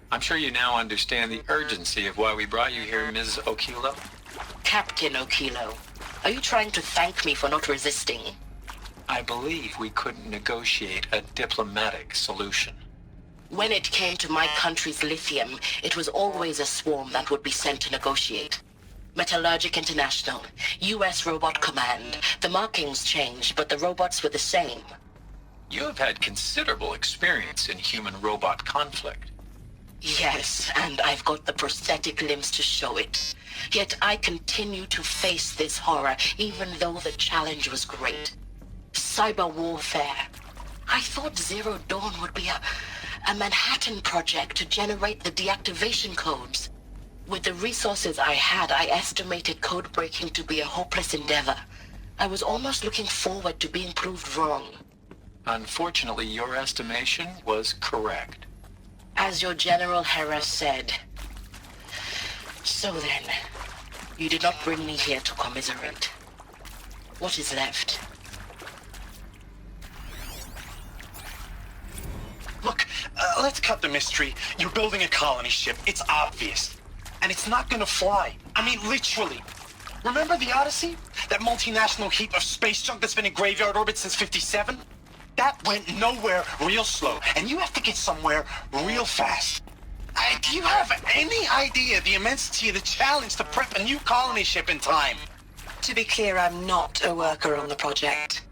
I'm sure you now understand the urgency of why we brought you here, Ms. Okilo. Captain Okilo, are you trying to thank me for not resisting? I believe we couldn't negotiate a diplomatic solution. When it came to my country's lithium, it was always a swarm that would be sent to negotiate. Metallurgic International, U.S. Robot Command. The markings changed, but the robots were the same. You have had considerable experience in human-robot conflict. Yes, and I've got the prosthetic limbs to show it. Yet I continue to face this horror, even though the challenge was great. Cyber warfare. I thought Zero Dawn would be a Manhattan project to generate the deactivation codes. With the resources I had, I estimated code breaking to be a hopeless endeavor. I was almost looking forward to being proved wrong. Unfortunately, your estimation was correct. As your General Hera said. So then, you did not bring me here to commiserate. What is left? Look, let's cut the mystery. You're building a colony ship. It's obvious. And it's not gonna fly. I mean, literally. Remember the Odyssey? That multinational heap of space junk that's been in graveyard orbit since '57? That went nowhere real slow, and you have to get somewhere real fast. Do you have any idea the immensity of the challenge to prep a new colony ship in time? To be clear, I'm not a worker on the project.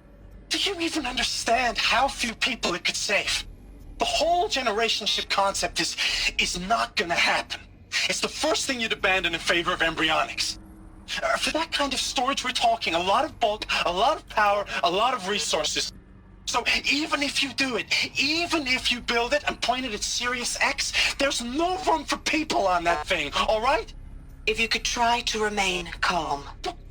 Do you even understand how few people it could save? The whole generation ship concept is not gonna happen. It's the first thing you'd abandon in favor of embryonics. For that kind of storage, we're talking a lot of bulk, a lot of power, a lot of resources. So even if you do it, even if you build it and point it at Sirius X, there's no room for people on that thing, all right? If you could try to remain calm.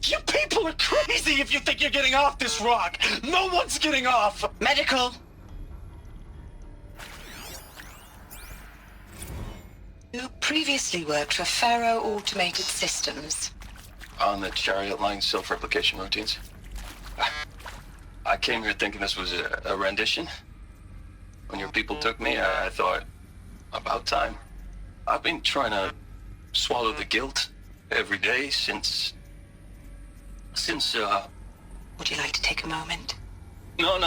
You people are crazy if you think you're getting off this rock. No one's getting off. Medical. You previously worked for Faro Automated Systems. On the chariot line self-replication routines? I came here thinking this was a rendition. When your people took me, I thought, about time. I've been trying to swallow the guilt every day since... Would you like to take a moment? No,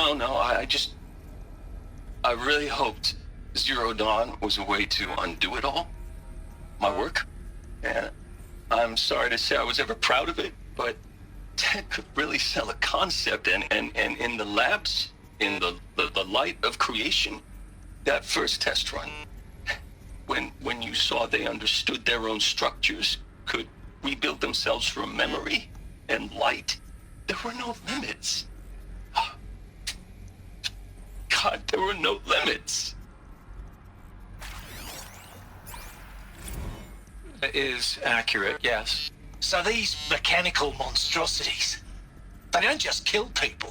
I really hoped Zero Dawn was a way to undo it all. My work. And I'm sorry to say I was ever proud of it, but Ted could really sell a concept, and in the labs, in the light of creation, that first test run, when you saw they understood their own structures, could rebuild themselves from memory and light, there were no limits. God, there were no limits. It is accurate, yes. So these mechanical monstrosities, they don't just kill people,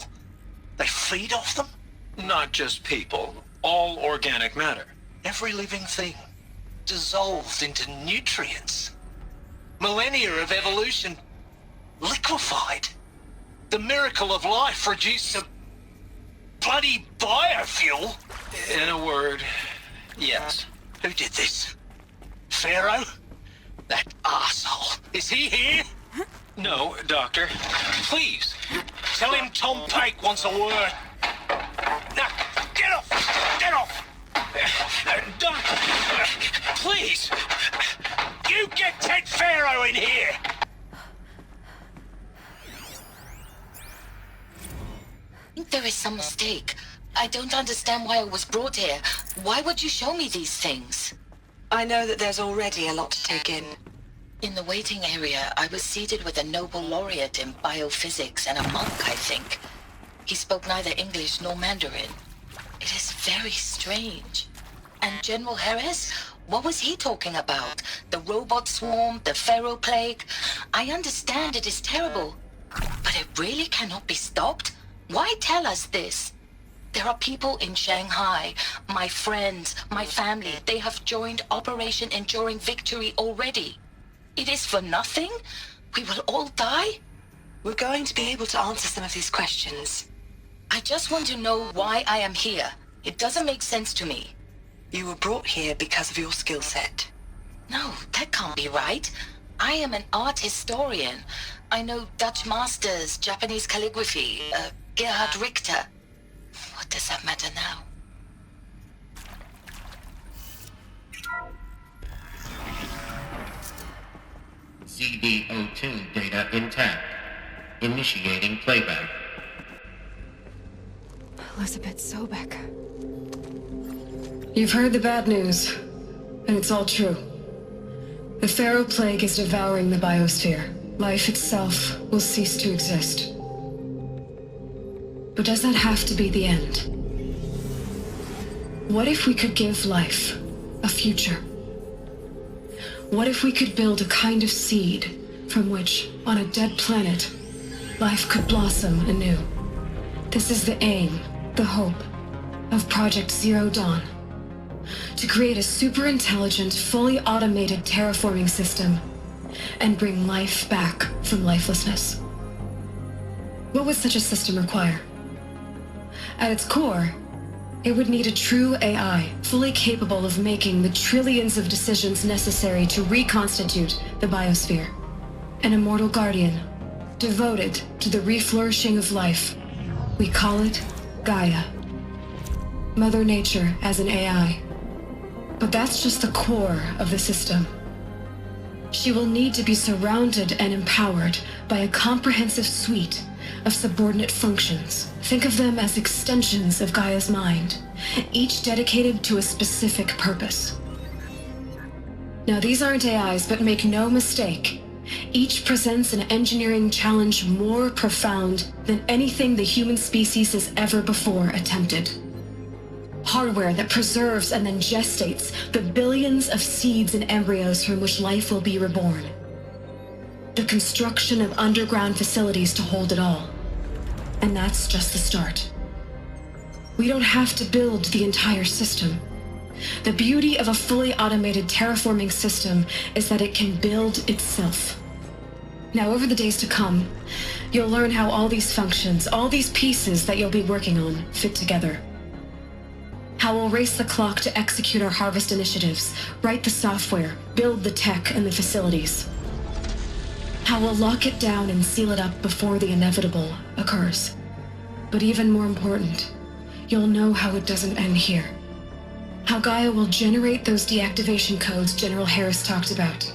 they feed off them? Not just people, all organic matter. Every living thing, dissolved into nutrients. Millennia of evolution, liquefied. The miracle of life reduced to bloody biofuel. In a word, yes. Who did this? Pharaoh? That arsehole. Is he here? No, Doctor. Please. Tell him Tom Pake wants a word. Now, get off! Get off! Doctor, please. You get Ted Pharaoh in here! I think there is some mistake. I don't understand why I was brought here. Why would you show me these things? I know that there's already a lot to take in. In the waiting area, I was seated with a Nobel laureate in biophysics and a monk, I think. He spoke neither English nor Mandarin. It is very strange. And General Harris? What was he talking about? The robot swarm, the Pharaoh plague? I understand it is terrible, but it really cannot be stopped. Why tell us this? There are people in Shanghai, my friends, my family. They have joined Operation Enduring Victory already. It is for nothing? We will all die? We're going to be able to answer some of these questions. I just want to know why I am here. It doesn't make sense to me. You were brought here because of your skill set. No, that can't be right. I am an art historian. I know Dutch masters, Japanese calligraphy, Gerhard Richter. What does that matter now? CD02 data intact. Initiating playback. Elizabeth Sobek. You've heard the bad news, and it's all true. The Pharaoh plague is devouring the biosphere. Life itself will cease to exist. But does that have to be the end? What if we could give life a future? What if we could build a kind of seed from which, on a dead planet, life could blossom anew? This is the aim, the hope, of Project Zero Dawn. To create a super-intelligent, fully automated terraforming system and bring life back from lifelessness. What would such a system require? At its core, it would need a true AI, fully capable of making the trillions of decisions necessary to reconstitute the biosphere. An immortal guardian, devoted to the reflourishing of life. We call it Gaia. Mother Nature as an AI. But that's just the core of the system. She will need to be surrounded and empowered by a comprehensive suite of subordinate functions. Think of them as extensions of Gaia's mind, each dedicated to a specific purpose. Now, these aren't AIs, but make no mistake, each presents an engineering challenge more profound than anything the human species has ever before attempted. Hardware that preserves and then gestates the billions of seeds and embryos from which life will be reborn. The construction of underground facilities to hold it all. And that's just the start. We don't have to build the entire system. The beauty of a fully automated terraforming system is that it can build itself. Now, over the days to come, you'll learn how all these functions, all these pieces that you'll be working on, fit together. How we'll race the clock to execute our harvest initiatives, write the software, build the tech and the facilities. How we'll lock it down and seal it up before the inevitable occurs. But even more important, you'll know how it doesn't end here. How Gaia will generate those deactivation codes General Harris talked about,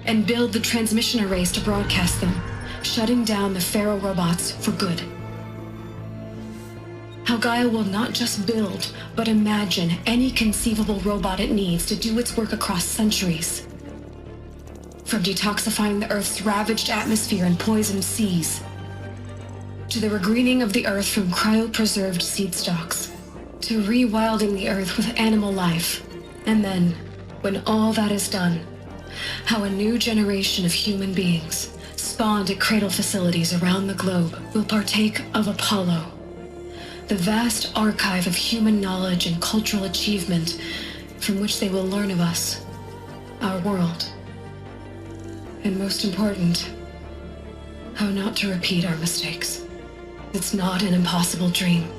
and build the transmission arrays to broadcast them, shutting down the Pharaoh robots for good. How Gaia will not just build, but imagine any conceivable robot it needs to do its work across centuries. From detoxifying the Earth's ravaged atmosphere and poisoned seas, to the regreening of the Earth from cryopreserved seed stalks, to rewilding the Earth with animal life. And then, when all that is done, how a new generation of human beings, spawned at cradle facilities around the globe, will partake of Apollo, the vast archive of human knowledge and cultural achievement from which they will learn of us, our world. And most important, how not to repeat our mistakes. It's not an impossible dream.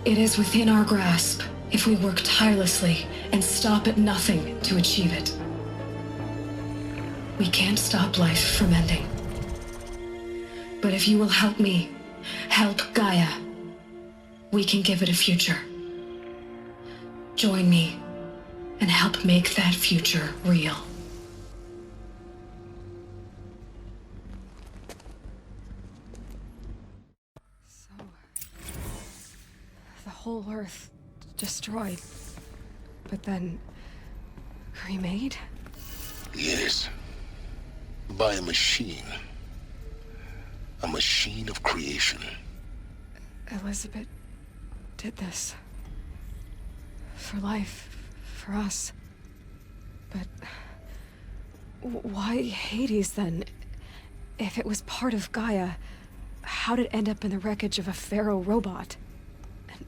It is within our grasp if we work tirelessly and stop at nothing to achieve it. We can't stop life from ending. But if you will help me, help Gaia, we can give it a future. Join me and help make that future real. The whole Earth destroyed, but then remade? Yes. By a machine. A machine of creation. Elizabeth did this. For life, for us. But why Hades then? If it was part of Gaia, how did it end up in the wreckage of a Pharaoh robot? And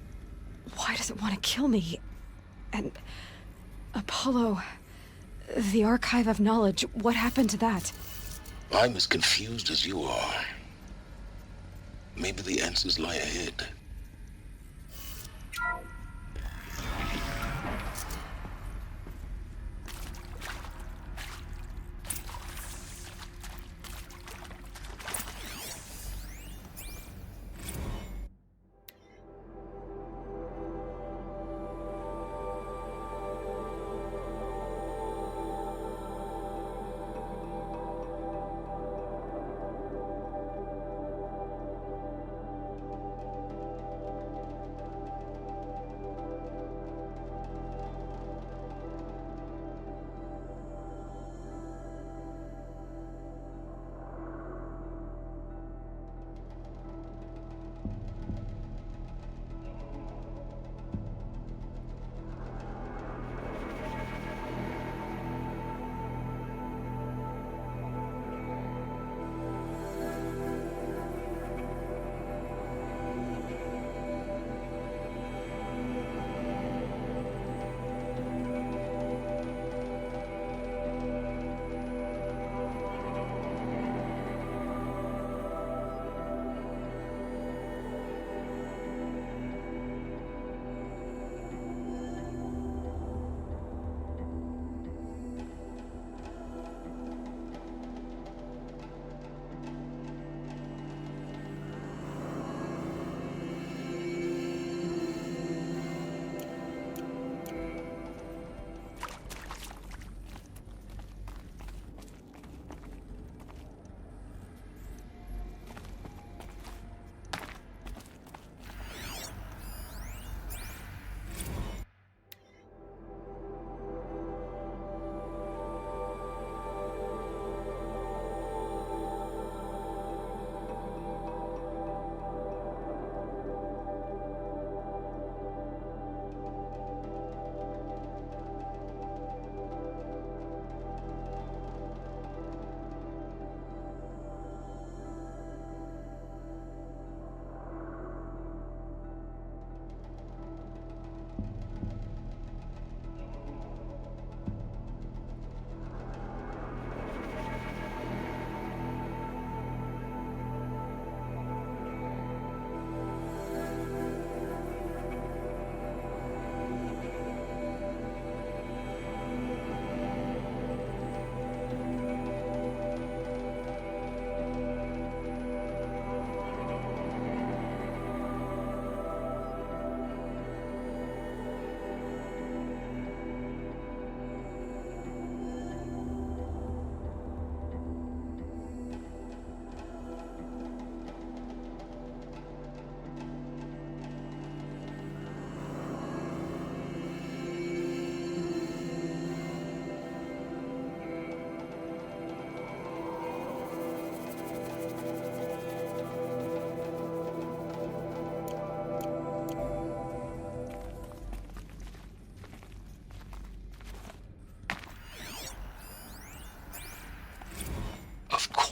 why does it want to kill me? And Apollo, the Archive of Knowledge, what happened to that? I'm as confused as you are. Maybe the answers lie ahead.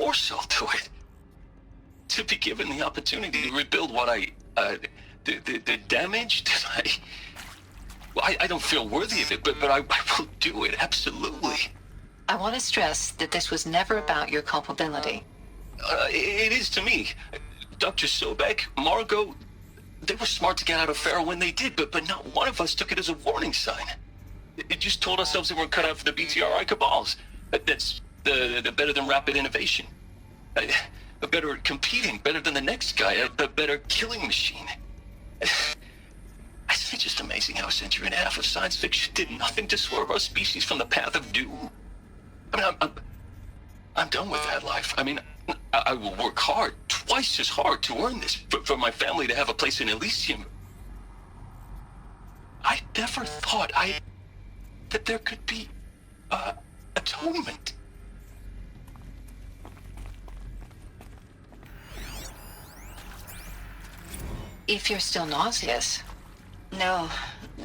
foresight to it. To be given the opportunity to rebuild what the damage that I don't feel worthy of it, but I will do it, absolutely. I want to stress that this was never about your culpability. It is to me. Dr. Sobek, Margot, they were smart to get out of Pharaoh when they did, but not one of us took it as a warning sign. It just told ourselves that we're cut out for the BTRI cabals. That's the better than rapid innovation. A better at competing, better than the next guy, a better killing machine. It's just amazing how a century and a half of science fiction did nothing to swerve our species from the path of doom. I mean, I'm done with that life. I mean, I will work hard, twice as hard to earn this, for my family to have a place in Elysium. I never thought that there could be, atonement. If you're still nauseous. No,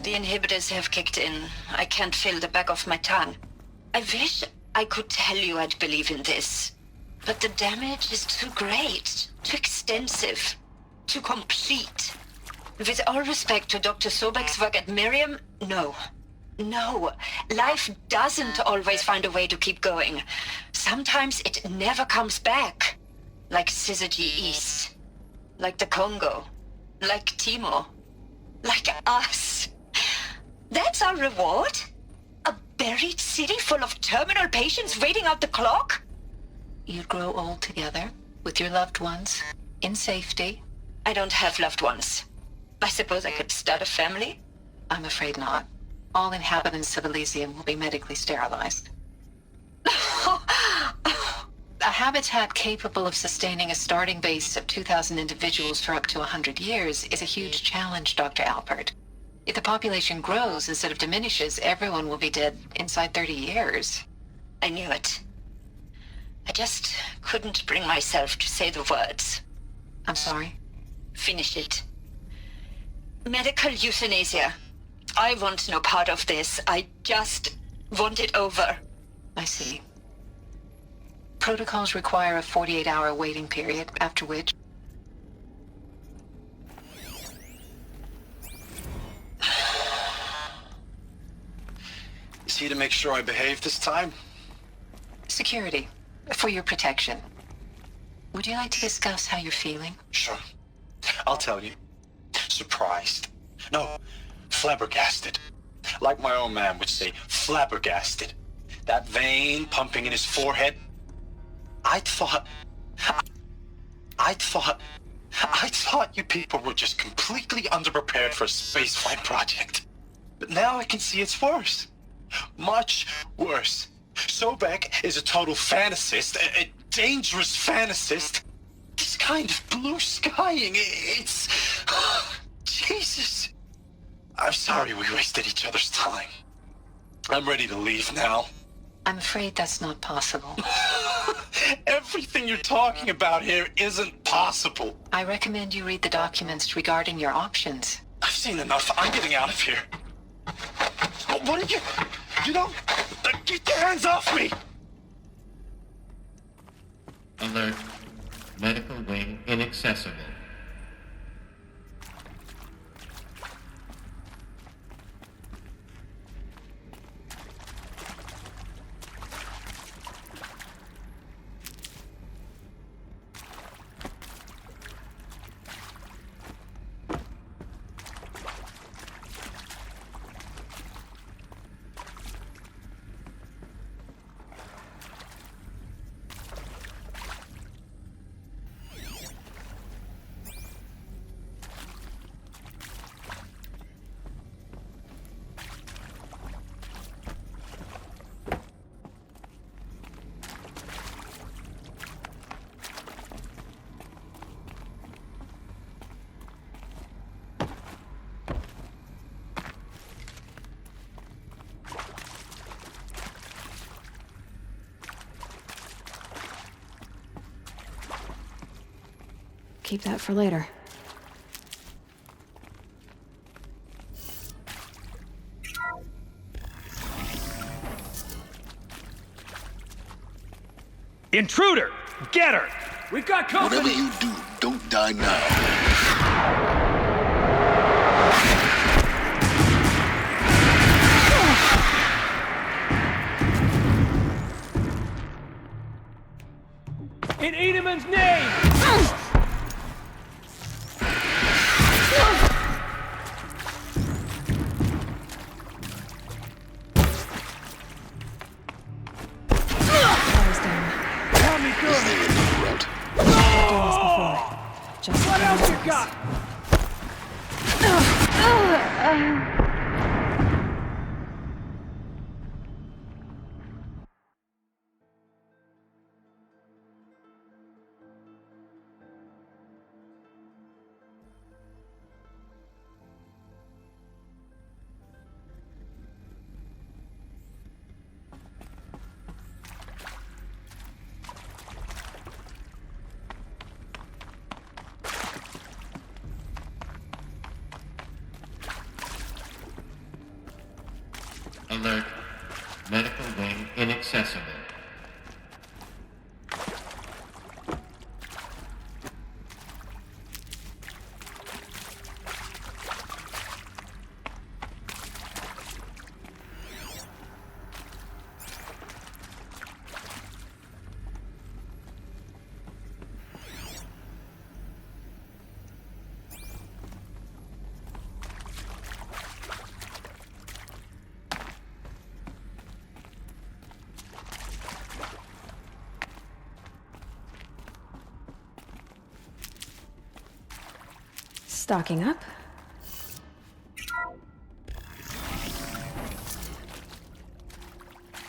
the inhibitors have kicked in. I can't feel the back of my tongue. I wish I could tell you I'd believe in this. But the damage is too great, too extensive, too complete. With all respect to Dr. Sobek's work at Miriam, no. No, life doesn't always find a way to keep going. Sometimes it never comes back. Like Syzygy East. Like the Congo. Like Timo. Like us. That's our reward? A buried city full of terminal patients waiting out the clock? You'd grow old together, with your loved ones, in safety. I don't have loved ones. I suppose I could start a family? I'm afraid not. All inhabitants of Elysium will be medically sterilized. A habitat capable of sustaining a starting base of 2,000 individuals for up to 100 years is a huge challenge, Dr. Alpert. If the population grows instead of diminishes, everyone will be dead inside 30 years. I knew it. I just couldn't bring myself to say the words. I'm sorry? Finish it. Medical euthanasia. I want no part of this. I just want it over. I see. Protocols require a 48-hour waiting period, after which... Is he to make sure I behave this time? Security. For your protection. Would you like to discuss how you're feeling? Sure. I'll tell you. Surprised. No, flabbergasted. Like my own man would say, flabbergasted. That vein pumping in his forehead. I thought you people were just completely underprepared for a spaceflight project. But now I can see it's worse. Much worse. Sobek is a total fantasist, a dangerous fantasist. This kind of blue skying, it's... Jesus. I'm sorry we wasted each other's time. I'm ready to leave now. I'm afraid that's not possible. Everything you're talking about here isn't possible. I recommend you read the documents regarding your options. I've seen enough. I'm getting out of here. What are you... You don't... Get your hands off me! Alert. Medical wing inaccessible. Keep that for later. Intruder! get her! We've got company! Whatever you do, don't die now. In Edelman's name! Help me through it! What else you got? Alert. Medical wing inaccessible. Stocking up.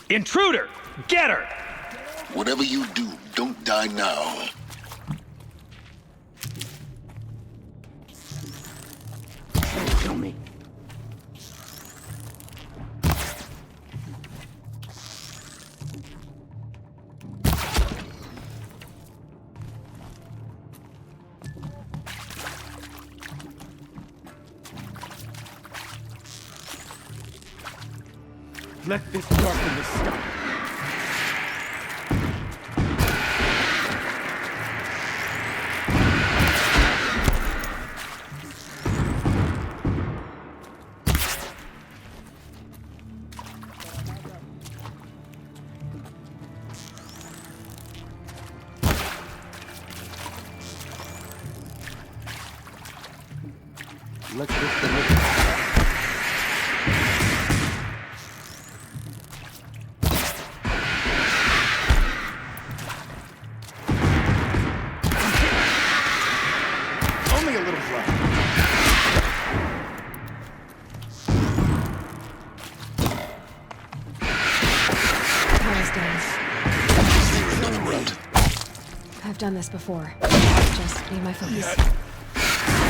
Intruder! Get her! Whatever you do, don't die now. Kill me. Let this darkness stop. Let this deliver. Only a little flush. I've done this before. Just need my focus.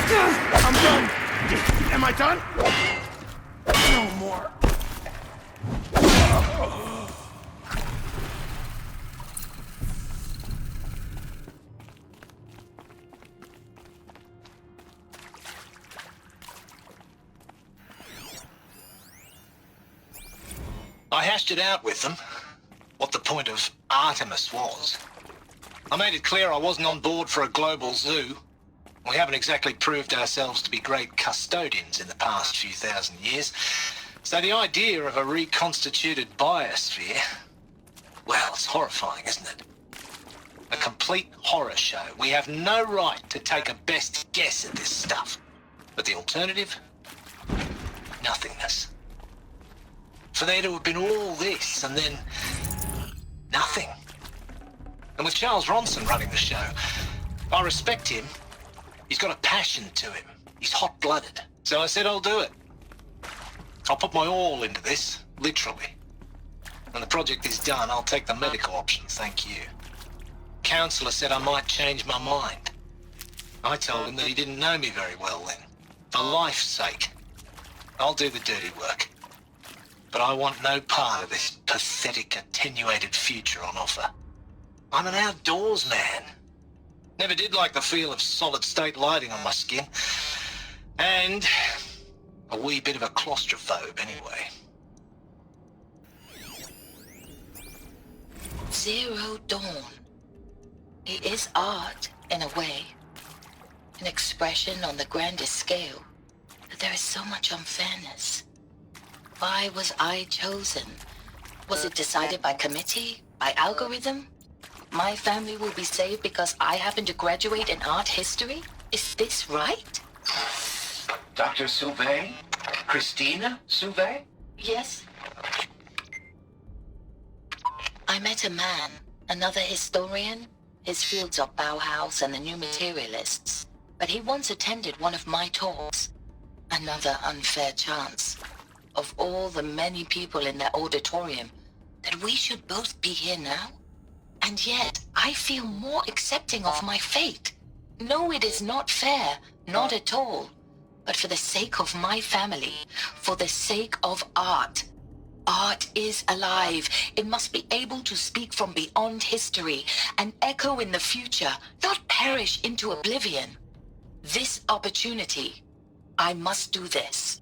I'm done. Am I done? No more. I hashed it out with them, what the point of Artemis was. I made it clear I wasn't on board for a global zoo. We haven't exactly proved ourselves to be great custodians in the past few thousand years. So the idea of a reconstituted biosphere, well, it's horrifying, isn't it? A complete horror show. We have no right to take a best guess at this stuff. But the alternative? Nothingness. For there to have been all this and then nothing. And with Charles Ronson running the show, I respect him. He's got a passion to him. He's hot-blooded. So I said I'll do it. I'll put my all into this, literally. When the project is done, I'll take the medical option, thank you. Counselor said I might change my mind. I told him that he didn't know me very well then. For life's sake, I'll do the dirty work. But I want no part of this pathetic, attenuated future on offer. I'm an outdoors man. Never did like the feel of solid-state lighting on my skin. And a wee bit of a claustrophobe, anyway. Zero Dawn. It is art, in a way. An expression on the grandest scale. But there is so much unfairness. Why was I chosen? Was it decided by committee? By algorithm? My family will be saved because I happen to graduate in art history? Is this right? Dr. Sauvé? Christina Sauvé? Yes. I met a man, another historian. His fields are Bauhaus and the New Materialists. But he once attended one of my talks. Another unfair chance. Of all the many people in that auditorium, that we should both be here now? And yet, I feel more accepting of my fate. No, it is not fair, not at all. But for the sake of my family, for the sake of art. Art is alive. It must be able to speak from beyond history and echo in the future, not perish into oblivion. This opportunity, I must do this.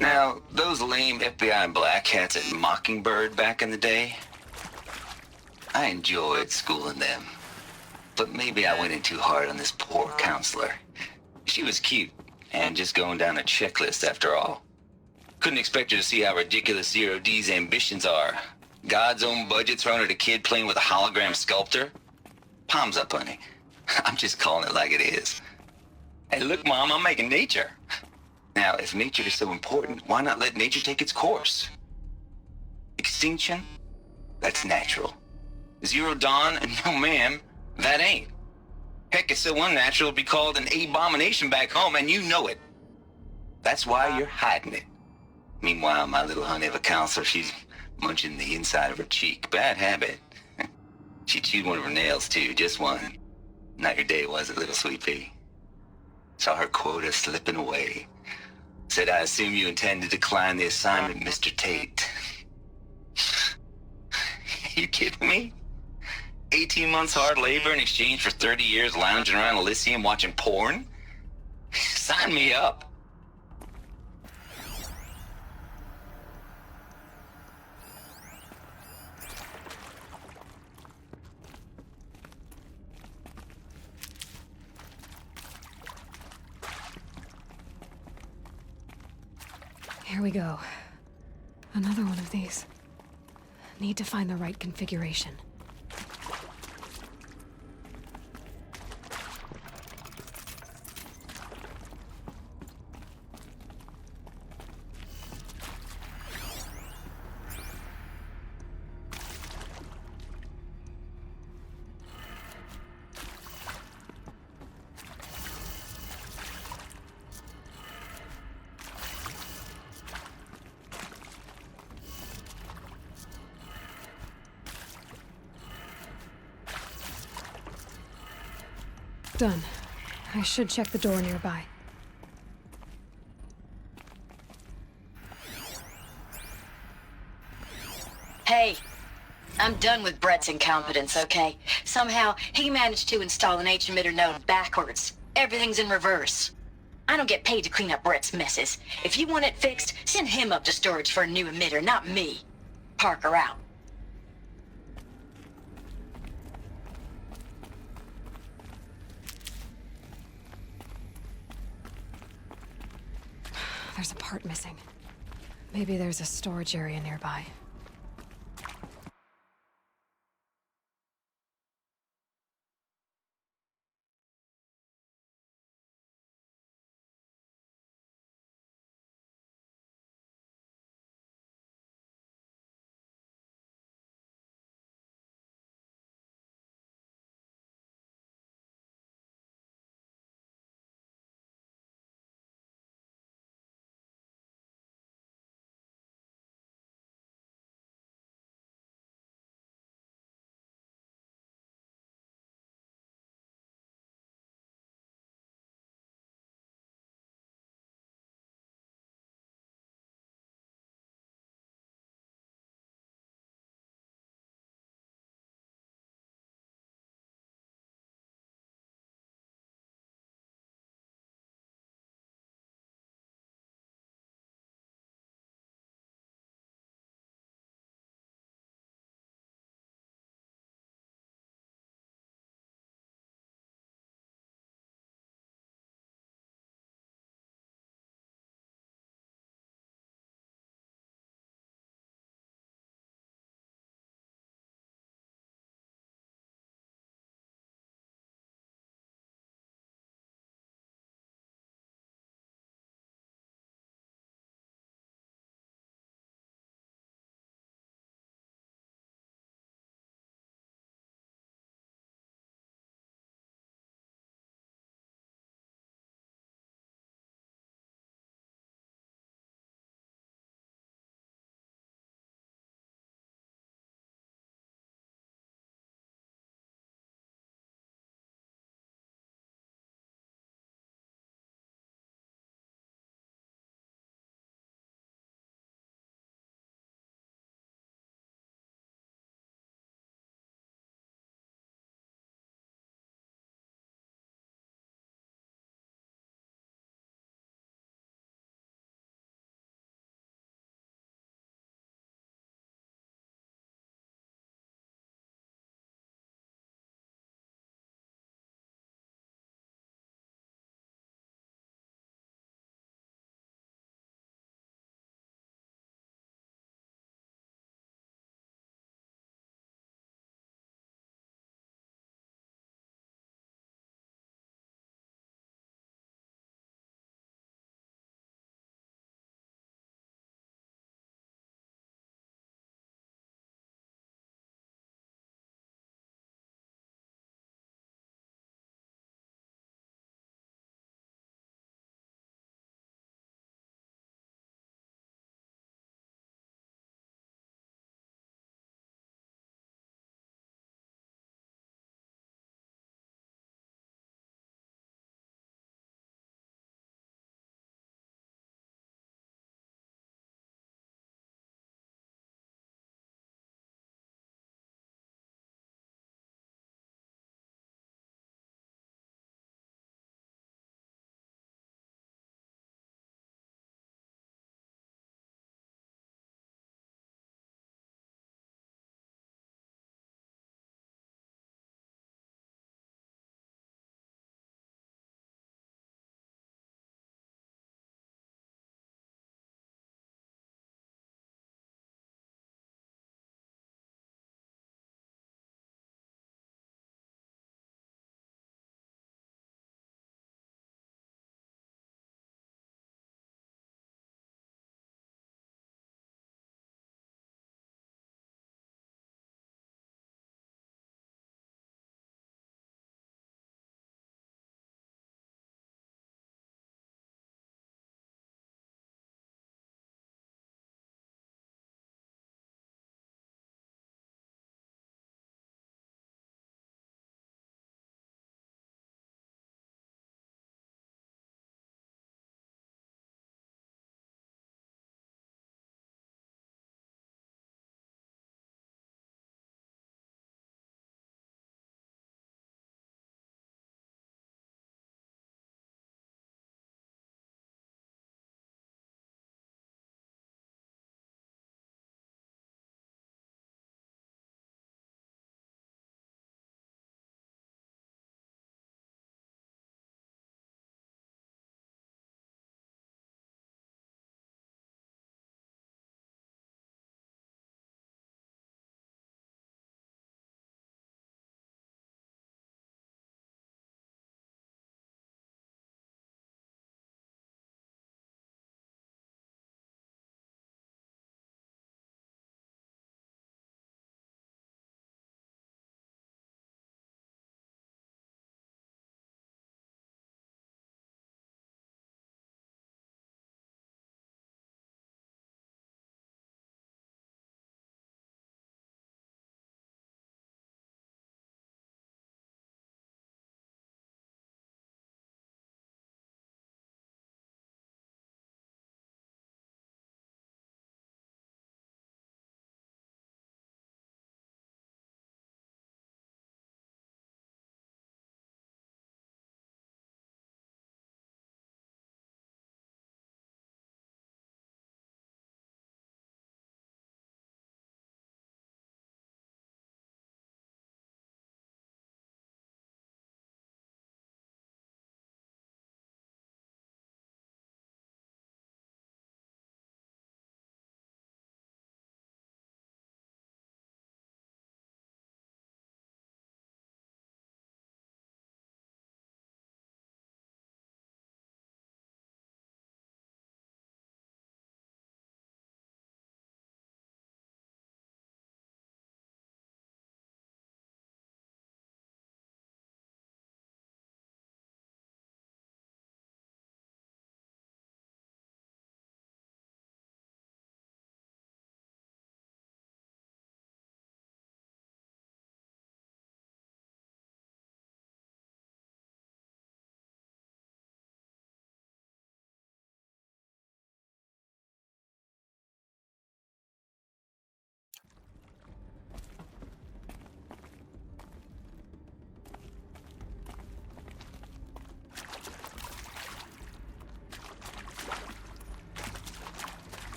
Now, those lame FBI black hats at Mockingbird back in the day, I enjoyed schooling them. But maybe I went in too hard on this poor counselor. She was cute, and just going down a checklist after all. Couldn't expect her to see how ridiculous Zero D's ambitions are. God's own budget thrown at a kid playing with a hologram sculptor? Palms up, honey. I'm just calling it like it is. Hey, look, Mom, I'm making nature. Now, if nature is so important, why not let nature take its course? Extinction? That's natural. Zero Dawn? No, ma'am, that ain't. Heck, it's so unnatural it'd be called an abomination back home, and you know it. That's why you're hiding it. Meanwhile, my little honey of a counselor, she's munching the inside of her cheek. Bad habit. She chewed one of her nails, too, just one. Not your day, was it, little sweet pea? Saw her quota slipping away. Said, I assume you intend to decline the assignment, Mr. Tate. You kidding me? 18 months hard labor in exchange for 30 years lounging around Elysium watching porn? Sign me up. Here we go. Another one of these. Need to find the right configuration. Done. I should check the door nearby. Hey, I'm done with Brett's incompetence, okay? Somehow, he managed to install an H-emitter node backwards. Everything's in reverse. I don't get paid to clean up Brett's messes. If you want it fixed, send him up to storage for a new emitter, not me. Parker out. There's a part missing. Maybe there's a storage area nearby.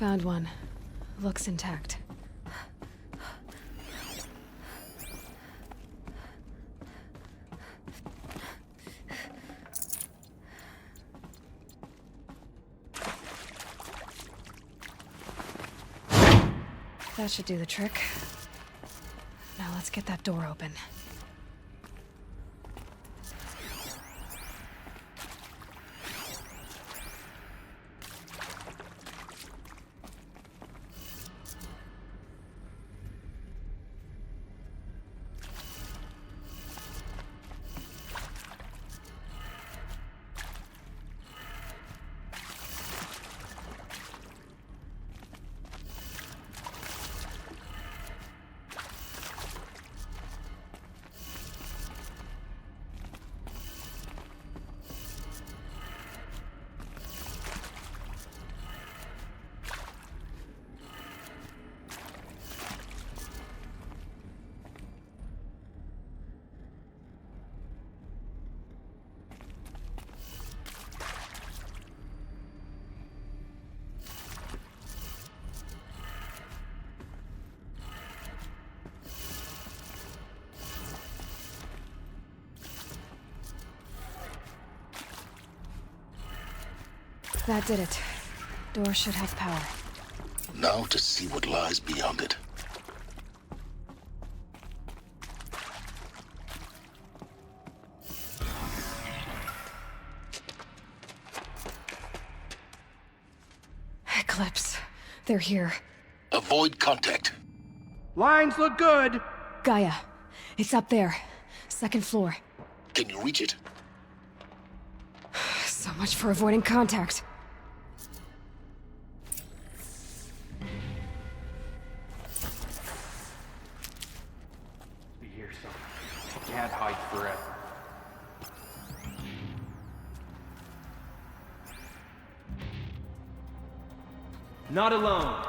Found one. Looks intact. That should do the trick. Now let's get that door open. That did it. Door should have power. Now to see what lies beyond it. Eclipse. They're here. Avoid contact. Lines look good. Gaia. It's up there. Second floor. Can you reach it? So much for avoiding contact. We hear something. Can't hide forever. Not alone.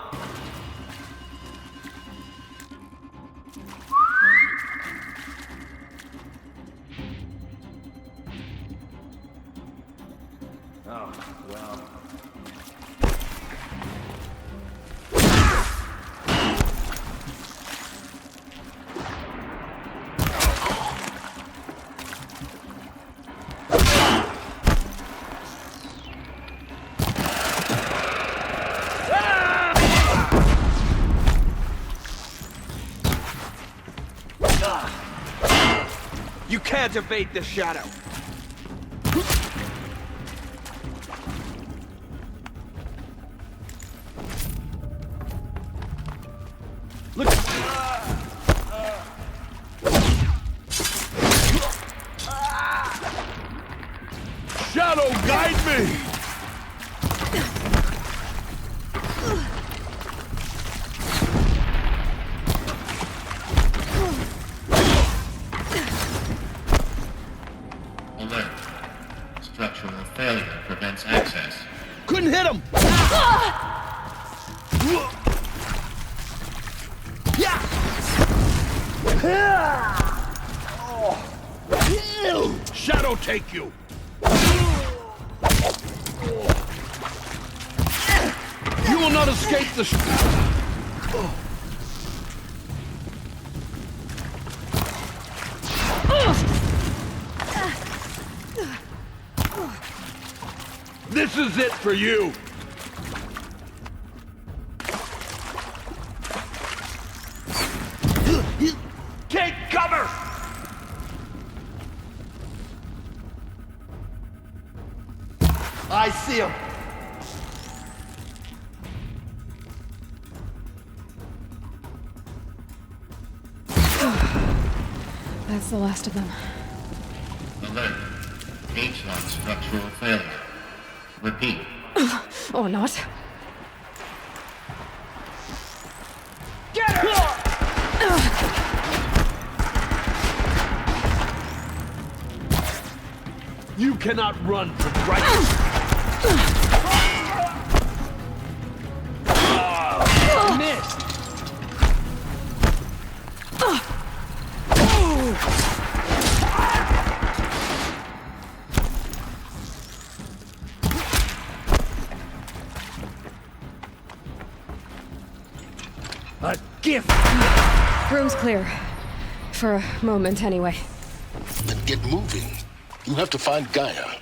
Oh, well. You can't evade the shadow. Look. Shadow, guide me! Alert. Structural failure prevents access. Couldn't hit him! Shadow take you! You will not escape the This is it for you! Take cover! I see him! That's the last of them. Alert. H-lock structural failure. Repeat. Or not. Get her! You cannot run from right. Missed. clear. For a moment, anyway. Then get moving. You have to find Gaia.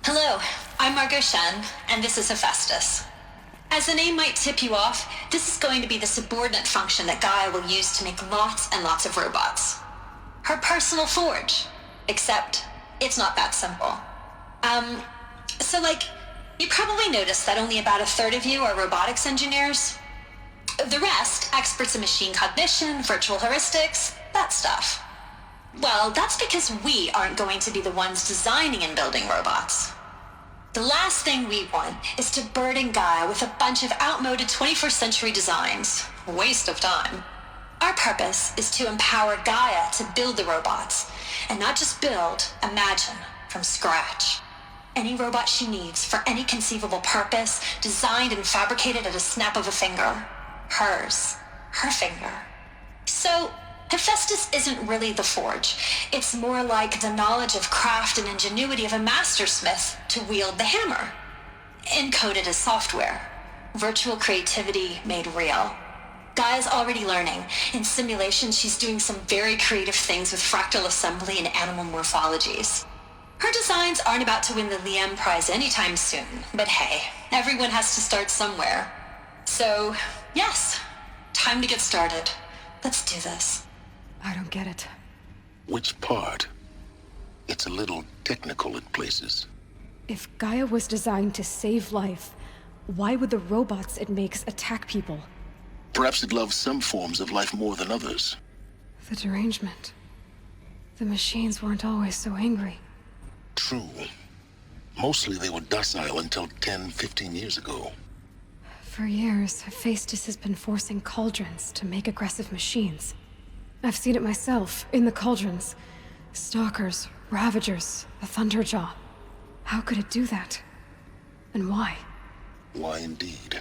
Hello, I'm Margot Shen, and this is Hephaestus. As the name might tip you off, this is going to be the subordinate function that Gaia will use to make lots and lots of robots. Her personal forge. Except, it's not that simple. You probably noticed that only about a third of you are robotics engineers. The rest, experts in machine cognition, virtual heuristics, that stuff. Well, that's because we aren't going to be the ones designing and building robots. The last thing we want is to burden Gaia with a bunch of outmoded 21st century designs. Waste of time. Our purpose is to empower Gaia to build the robots, and not just build, imagine, from scratch. Any robot she needs for any conceivable purpose, designed and fabricated at a snap of a finger. Hers. Her finger. So, Hephaestus isn't really the forge. It's more like the knowledge of craft and ingenuity of a mastersmith to wield the hammer. Encoded as software. Virtual creativity made real. Gaia's already learning. In simulation, she's doing some very creative things with fractal assembly and animal morphologies. Her designs aren't about to win the Liam Prize anytime soon, but hey, everyone has to start somewhere. So, yes, time to get started. Let's do this. I don't get it. Which part? It's a little technical in places. If Gaia was designed to save life, why would the robots it makes attack people? Perhaps it loves some forms of life more than others. The derangement. The machines weren't always so angry. True. Mostly they were docile until 10, 15 years ago. For years, Hephaestus has been forcing cauldrons to make aggressive machines. I've seen it myself, in the cauldrons. Stalkers, Ravagers, the Thunderjaw. How could it do that? And why? Why indeed?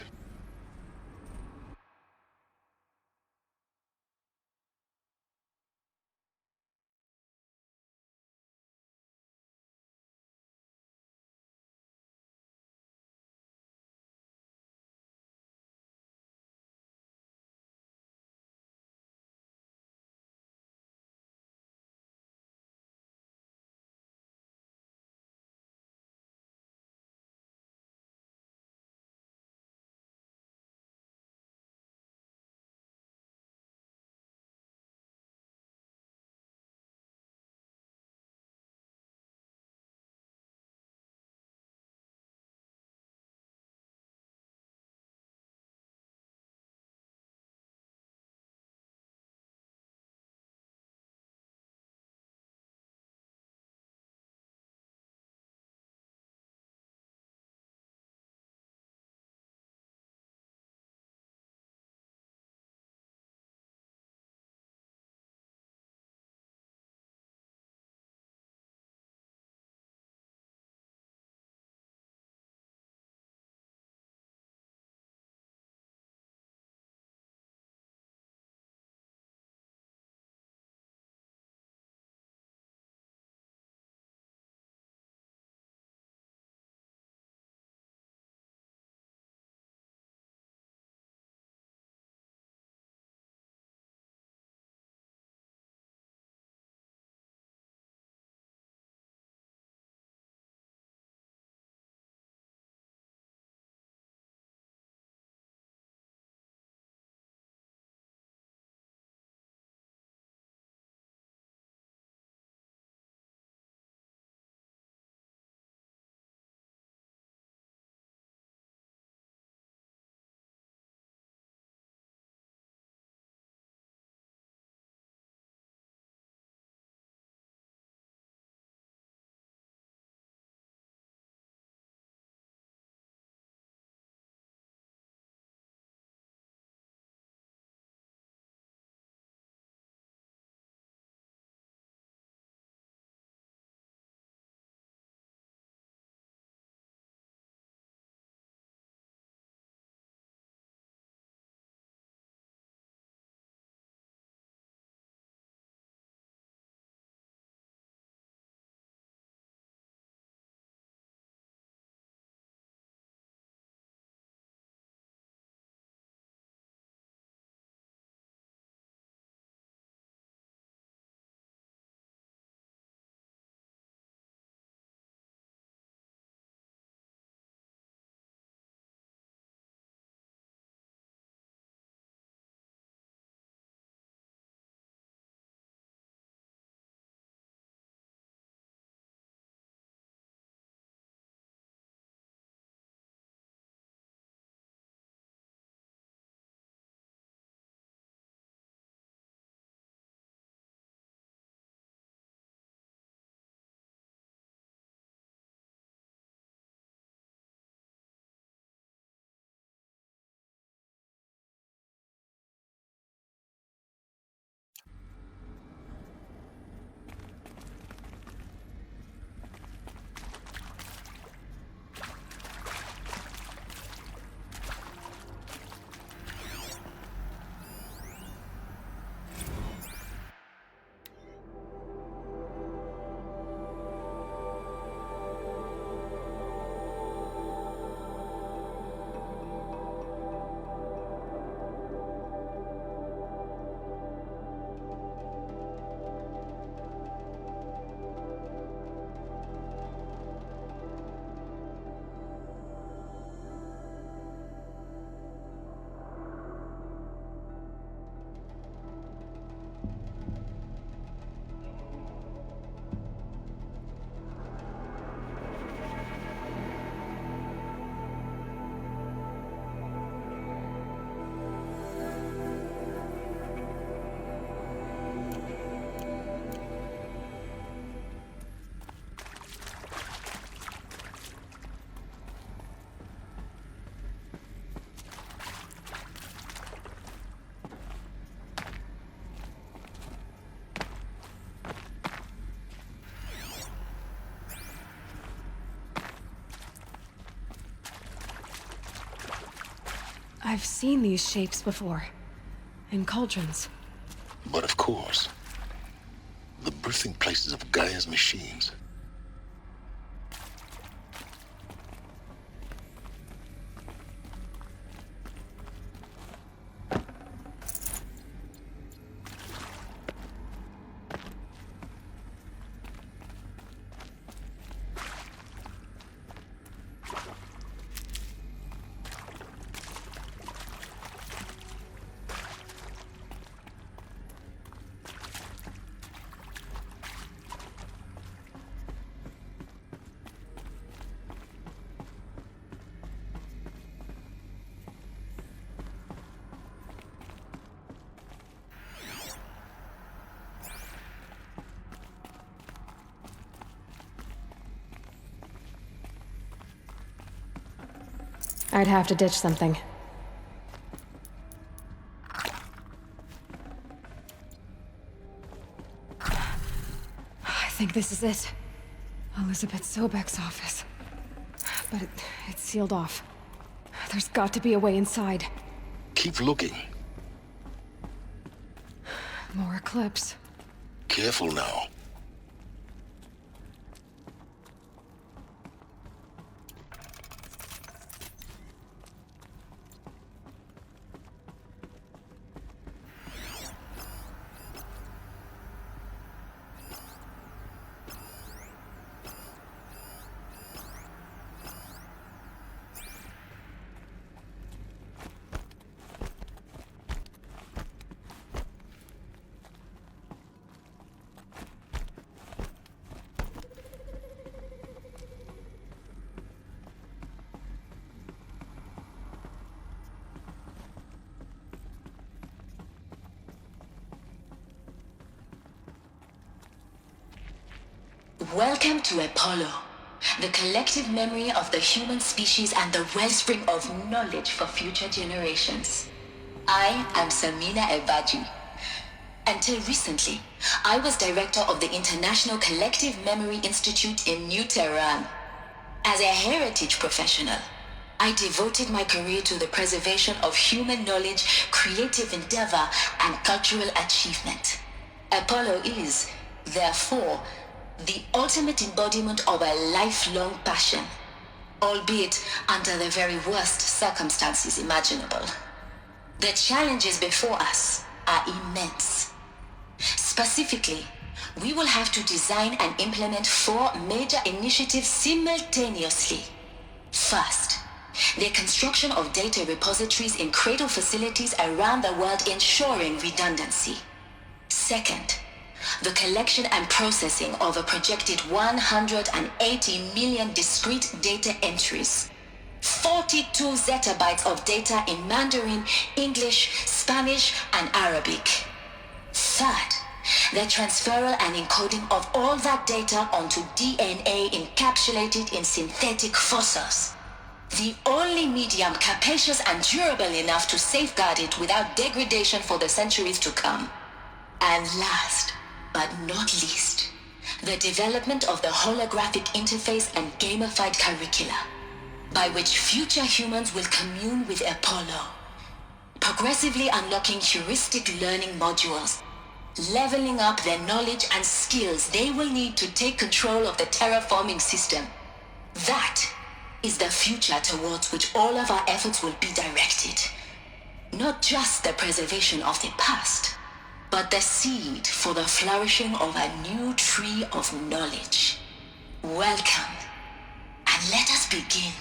I've seen these shapes before. In cauldrons. But of course, the birthing places of Gaia's machines. I'd have to ditch something. I think this is it. Elizabeth Sobek's office. But it's sealed off. There's got to be a way inside. Keep looking. More Eclipse. Careful now. Welcome to Apollo, the collective memory of the human species and the wellspring of knowledge for future generations. I am Samina Ebaji. Until recently, I was director of the International Collective Memory Institute in New Tehran. As a heritage professional, I devoted my career to the preservation of human knowledge, creative endeavor, and cultural achievement. Apollo is, therefore, the ultimate embodiment of a lifelong passion, albeit under the very worst circumstances imaginable. The challenges before us are immense. Specifically, we will have to design and implement 4 major initiatives simultaneously. First, the construction of data repositories in cradle facilities around the world ensuring redundancy. Second, the collection and processing of a projected 180 million discrete data entries, 42 zettabytes of data in Mandarin, English, Spanish, and Arabic. Third, the transferal and encoding of all that data onto DNA encapsulated in synthetic fossils. The only medium capacious and durable enough to safeguard it without degradation for the centuries to come. And last, but not least, the development of the holographic interface and gamified curricula, by which future humans will commune with Apollo, progressively unlocking heuristic learning modules, leveling up their knowledge and skills they will need to take control of the terraforming system. That is the future towards which all of our efforts will be directed. Not just the preservation of the past, but the seed for the flourishing of a new tree of knowledge. Welcome, and let us begin.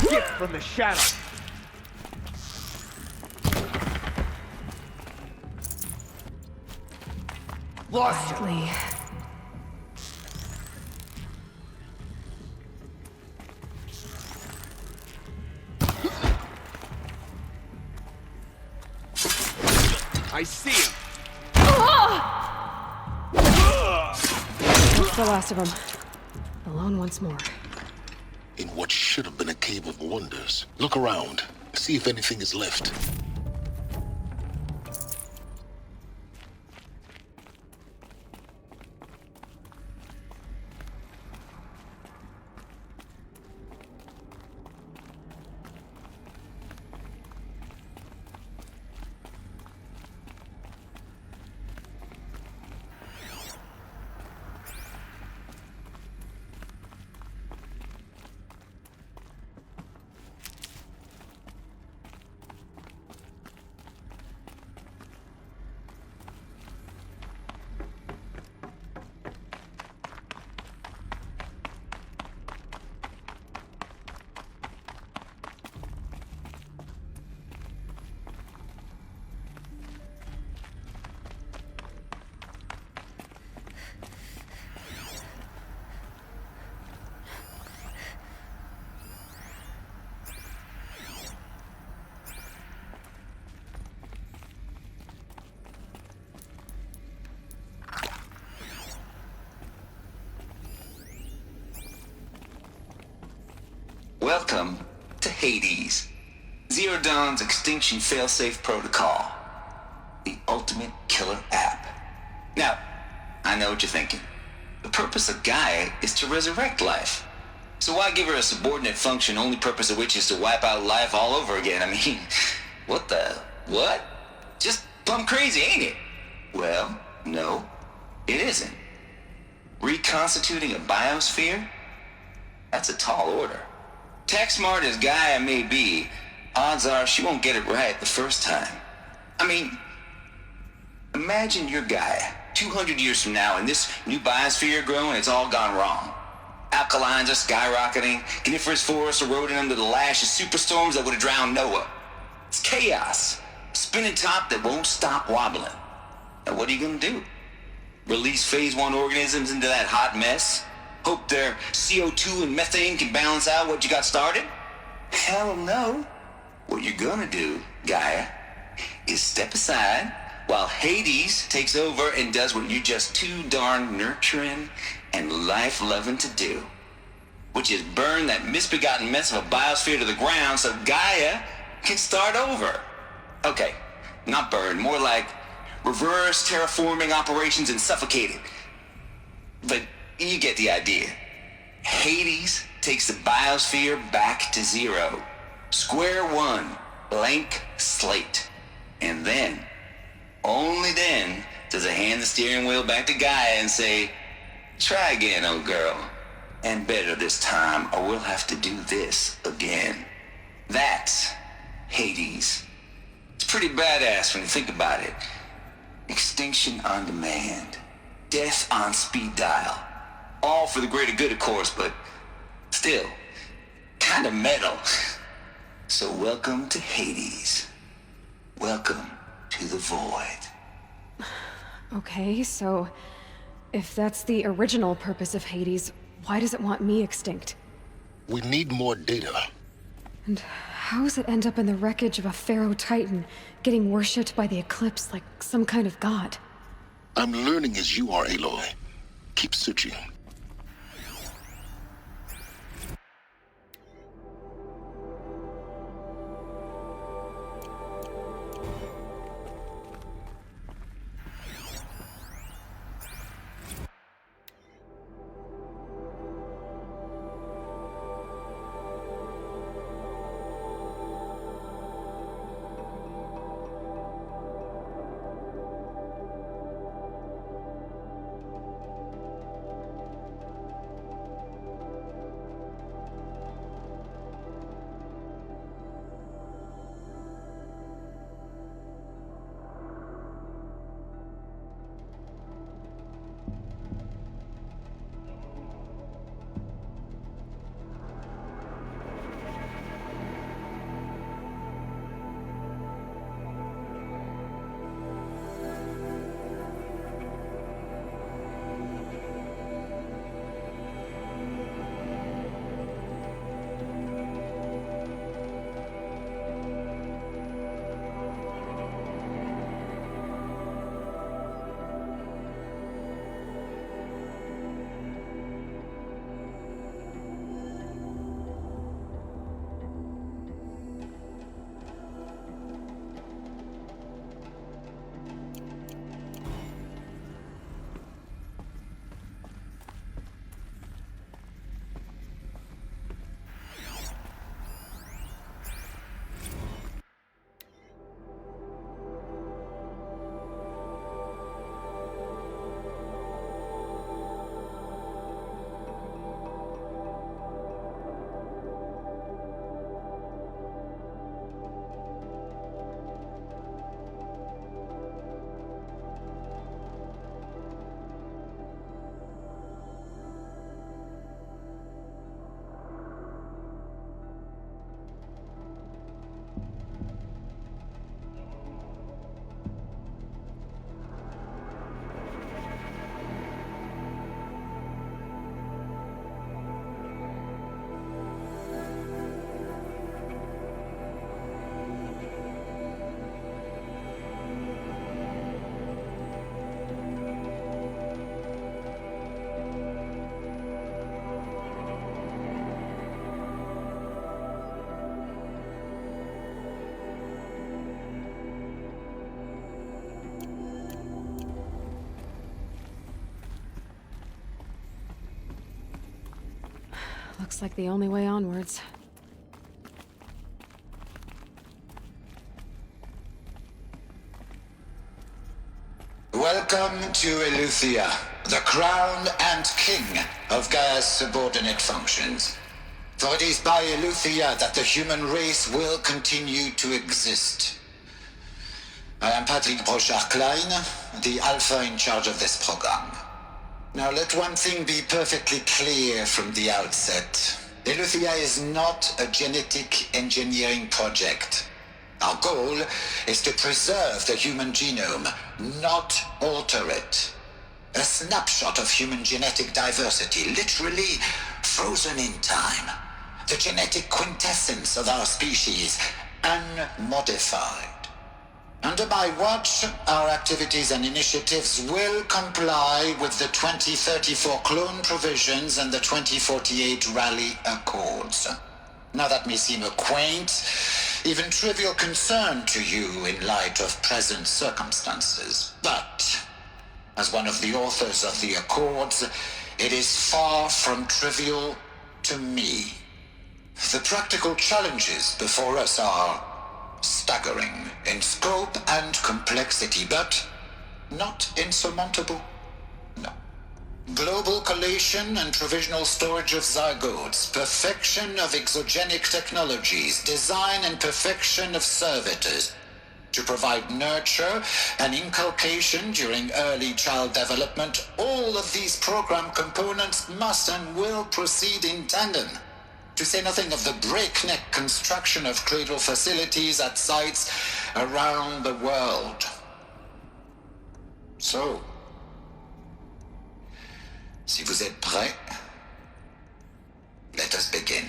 gift from the shadow. Quietly. I see him. That's the last of them. Alone once more. In what should have been a cave of wonders. Look around. See if anything is left. Welcome to Hades, Zero Dawn's extinction failsafe protocol, the ultimate killer app. Now, I know what you're thinking. The purpose of Gaia is to resurrect life. So why give her a subordinate function, only purpose of which is to wipe out life all over again? I mean, what? Just plumb crazy, ain't it? Well, no, it isn't. Reconstituting a biosphere? That's a tall order. Tech smart as Gaia may be, odds are she won't get it right the first time. I mean, imagine you're Gaia, 200 years from now, and this new biosphere growing, it's all gone wrong. Alkalines are skyrocketing, coniferous forests eroding under the lash of superstorms that would have drowned Noah. It's chaos, a spinning top that won't stop wobbling. Now what are you gonna do? Release phase 1 organisms into that hot mess? Hope their CO2 and methane can balance out what you got started? Hell no. What you're gonna do, Gaia, is step aside while Hades takes over and does what you're just too darn nurturing and life-loving to do, which is burn that misbegotten mess of a biosphere to the ground so Gaia can start over. Okay, not burn, more like reverse terraforming operations and suffocate it. But you get the idea. Hades takes the biosphere back to zero. Square one, blank slate. And then, only then, does it hand the steering wheel back to Gaia and say, try again, old girl. And better this time, or we'll have to do this again. That's Hades. It's pretty badass when you think about it. Extinction on demand. Death on speed dial. All for the greater good, of course, but still, kind of metal. So welcome to Hades. Welcome to the void. Okay, so if that's the original purpose of Hades, why does it want me extinct? We need more data. And how does it end up in the wreckage of a Pharaoh Titan, getting worshipped by the Eclipse like some kind of god? I'm learning as you are, Aloy. Keep searching. Looks like the only way onwards. Welcome to Eleuthia, the crown and king of Gaia's subordinate functions. For it is by Eleuthia that the human race will continue to exist. I am Patrick Brochard-Klein, the Alpha in charge of this program. Now let one thing be perfectly clear from the outset. Eleuthia is not a genetic engineering project. Our goal is to preserve the human genome, not alter it. A snapshot of human genetic diversity, literally frozen in time. The genetic quintessence of our species, unmodified. Under my watch, our activities and initiatives will comply with the 2034 clone provisions and the 2048 Raleigh Accords. Now that may seem a quaint, even trivial concern to you in light of present circumstances, but as one of the authors of the Accords, it is far from trivial to me. The practical challenges before us are staggering in scope and complexity, but not insurmountable. No. Global collation and provisional storage of zygotes, perfection of exogenic technologies, design and perfection of servitors, to provide nurture and inculcation during early child development. All of these program components must and will proceed in tandem. To say nothing of the breakneck construction of cradle facilities at sites around the world. So, si vous êtes prêts, let us begin.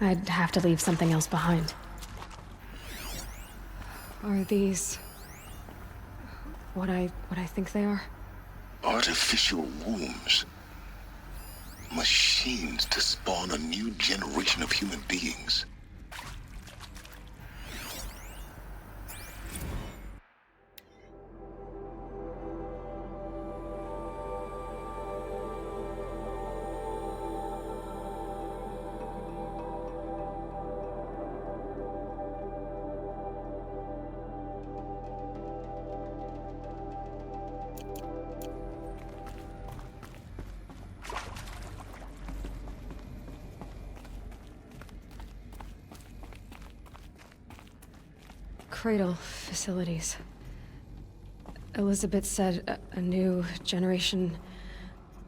I'd have to leave something else behind. Are these what I think they are? Artificial wombs. Machines to spawn a new generation of human beings. Cradle facilities. Elizabeth said a new generation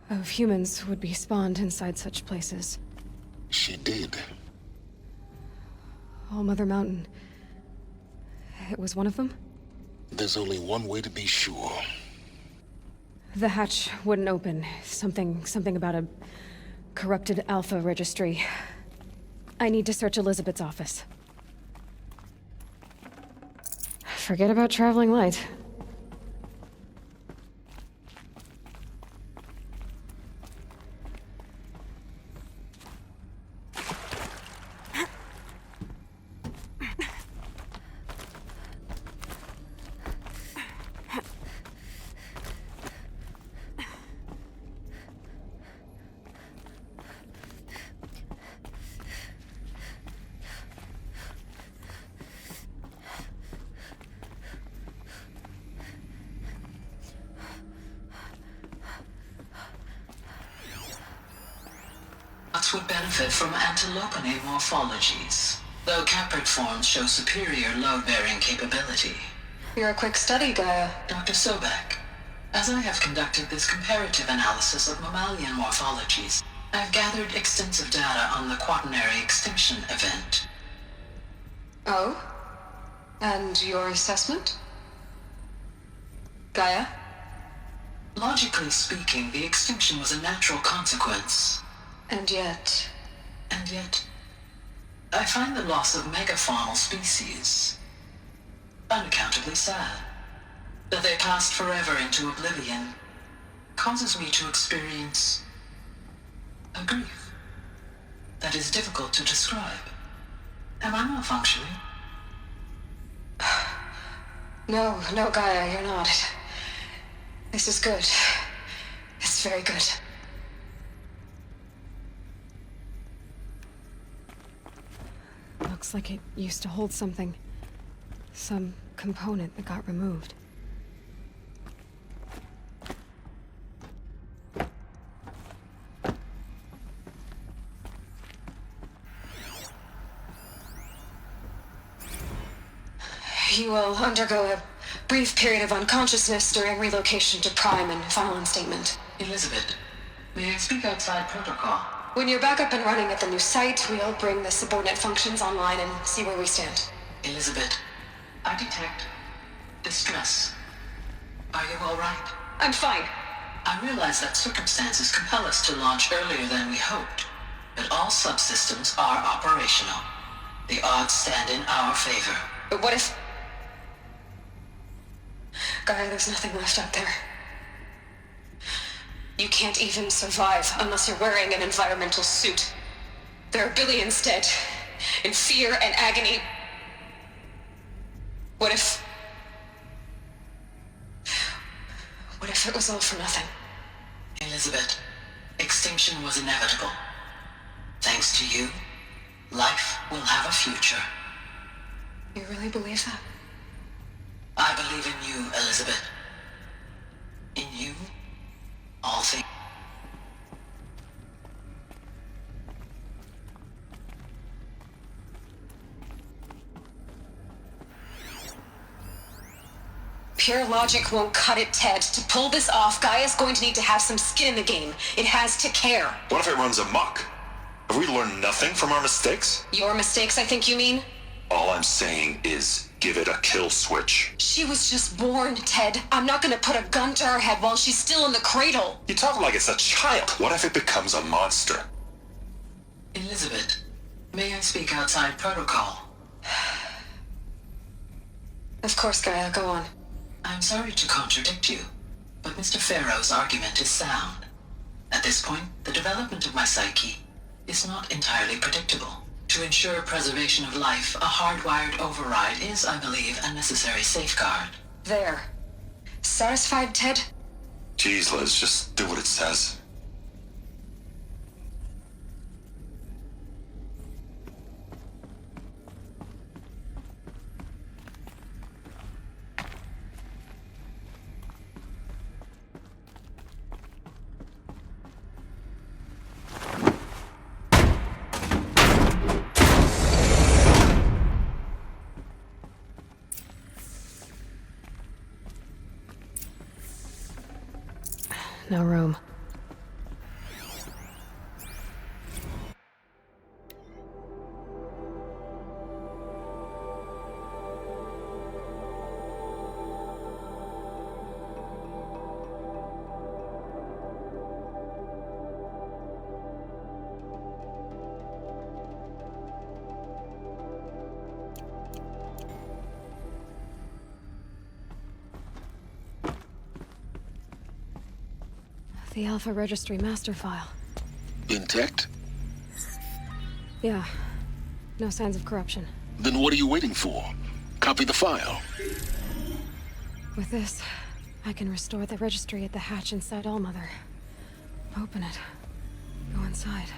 of humans would be spawned inside such places. She did. All Mother Mountain. It was one of them? There's only one way to be sure. The hatch wouldn't open. Something about a corrupted Alpha registry. I need to search Elizabeth's office. Forget about traveling light. Would benefit from antilopine morphologies. though caprid forms show superior load-bearing capability. You're a quick study, Gaia. Dr. Sobek, as I have conducted this comparative analysis of mammalian morphologies, I've gathered extensive data on the quaternary extinction event. Oh? And your assessment? Gaia? Logically speaking, the extinction was a natural consequence. And yet, I find the loss of megafaunal species unaccountably sad. That they passed forever into oblivion causes me to experience a grief that is difficult to describe. Am I malfunctioning? No, Gaia, you're not. This is good. It's very good. Looks like it used to hold something. Some component that got removed. You will undergo a brief period of unconsciousness during relocation to Prime and final instatement. Elizabeth, may I speak outside protocol? When you're back up and running at the new site, we'll bring the subordinate functions online and see where we stand. Elizabeth, I detect distress. Are you all right? I'm fine. I realize that circumstances compel us to launch earlier than we hoped, but all subsystems are operational. The odds stand in our favor. But what if... Gaia, there's nothing left out there. You can't even survive unless you're wearing an environmental suit. There are billions dead, in fear and agony. What if it was all for nothing? Elizabeth, extinction was inevitable. Thanks to you, life will have a future. You really believe that? I believe in you, Elizabeth. In you, all things. Pure logic won't cut it, Ted. To pull this off, Gaia's going to need to have some skin in the game. It has to care. What if it runs amok? Have we learned nothing from our mistakes? Your mistakes, I think you mean? All I'm saying is give it a kill switch. She was just born, Ted. I'm not gonna put a gun to her head while she's still in the cradle. You talk like it's a child. What if it becomes a monster? Elizabeth, may I speak outside protocol? Of course, Gaia, go on. I'm sorry to contradict you, but Mr. Farrow's argument is sound. At this point, the development of my psyche is not entirely predictable. To ensure preservation of life, a hardwired override is, I believe, a necessary safeguard. There. Satisfied, Ted? Jeez, Liz, just do what it says. No room. The Alpha Registry master file. Intact? Yeah. No signs of corruption. Then what are you waiting for? Copy the file. With this, I can restore the registry at the hatch inside Allmother. Open it. Go inside.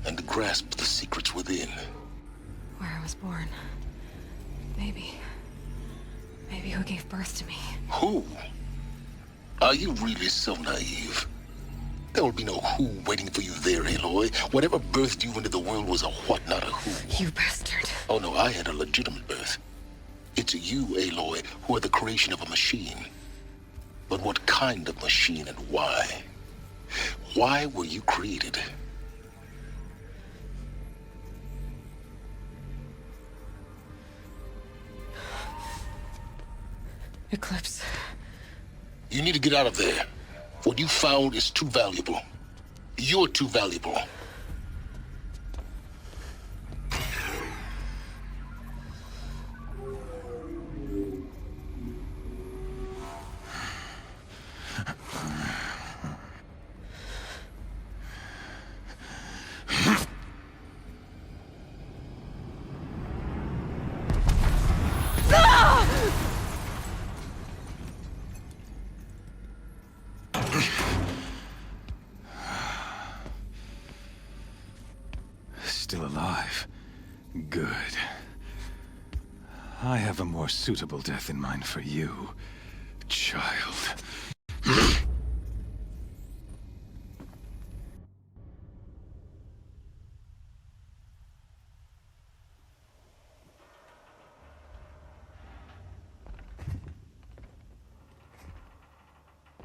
And grasp the secrets within. Where I was born. Maybe who gave birth to me. Who? Are you really so naive? There will be no who waiting for you there, Aloy. Whatever birthed you into the world was a what, not a who. You bastard. Oh no, I had a legitimate birth. It's you, Aloy, who are the creation of a machine. But what kind of machine and why? Why were you created? Eclipse. You need to get out of there. What you found is too valuable. You're too valuable. Still alive. Good. I have a more suitable death in mind for you, child.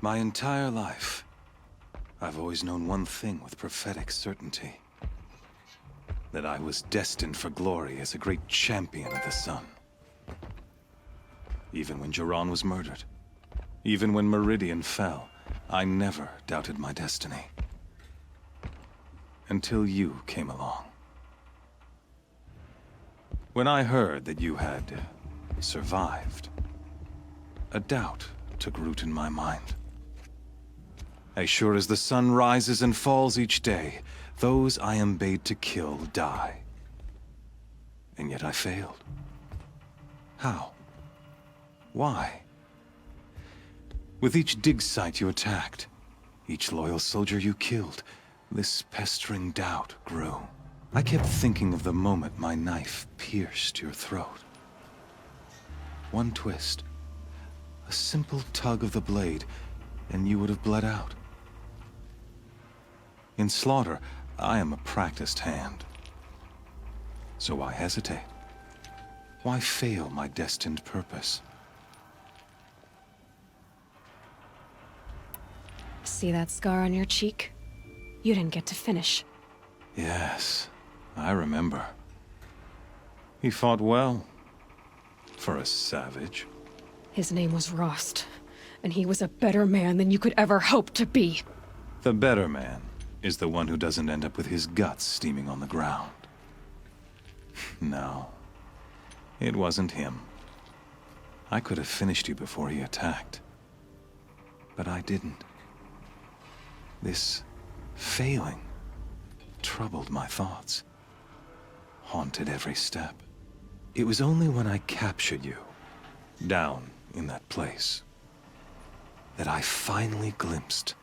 My entire life, I've always known one thing with prophetic certainty. That I was destined for glory as a great champion of the sun. Even when Jiran was murdered, even when Meridian fell, I never doubted my destiny. Until you came along. When I heard that you had survived, a doubt took root in my mind. As sure as the sun rises and falls each day, those I am bade to kill die. And yet I failed. How? Why? With each dig site you attacked, each loyal soldier you killed, this pestering doubt grew. I kept thinking of the moment my knife pierced your throat. One twist, a simple tug of the blade, and you would have bled out. In slaughter, I am a practiced hand. So why hesitate? Why fail my destined purpose? See that scar on your cheek? You didn't get to finish. Yes, I remember. He fought well. For a savage. His name was Rost, and he was a better man than you could ever hope to be. The better man is the one who doesn't end up with his guts steaming on the ground. No, it wasn't him. I could have finished you before he attacked. But I didn't. This failing troubled my thoughts, haunted every step. It was only when I captured you, down in that place, that I finally glimpsed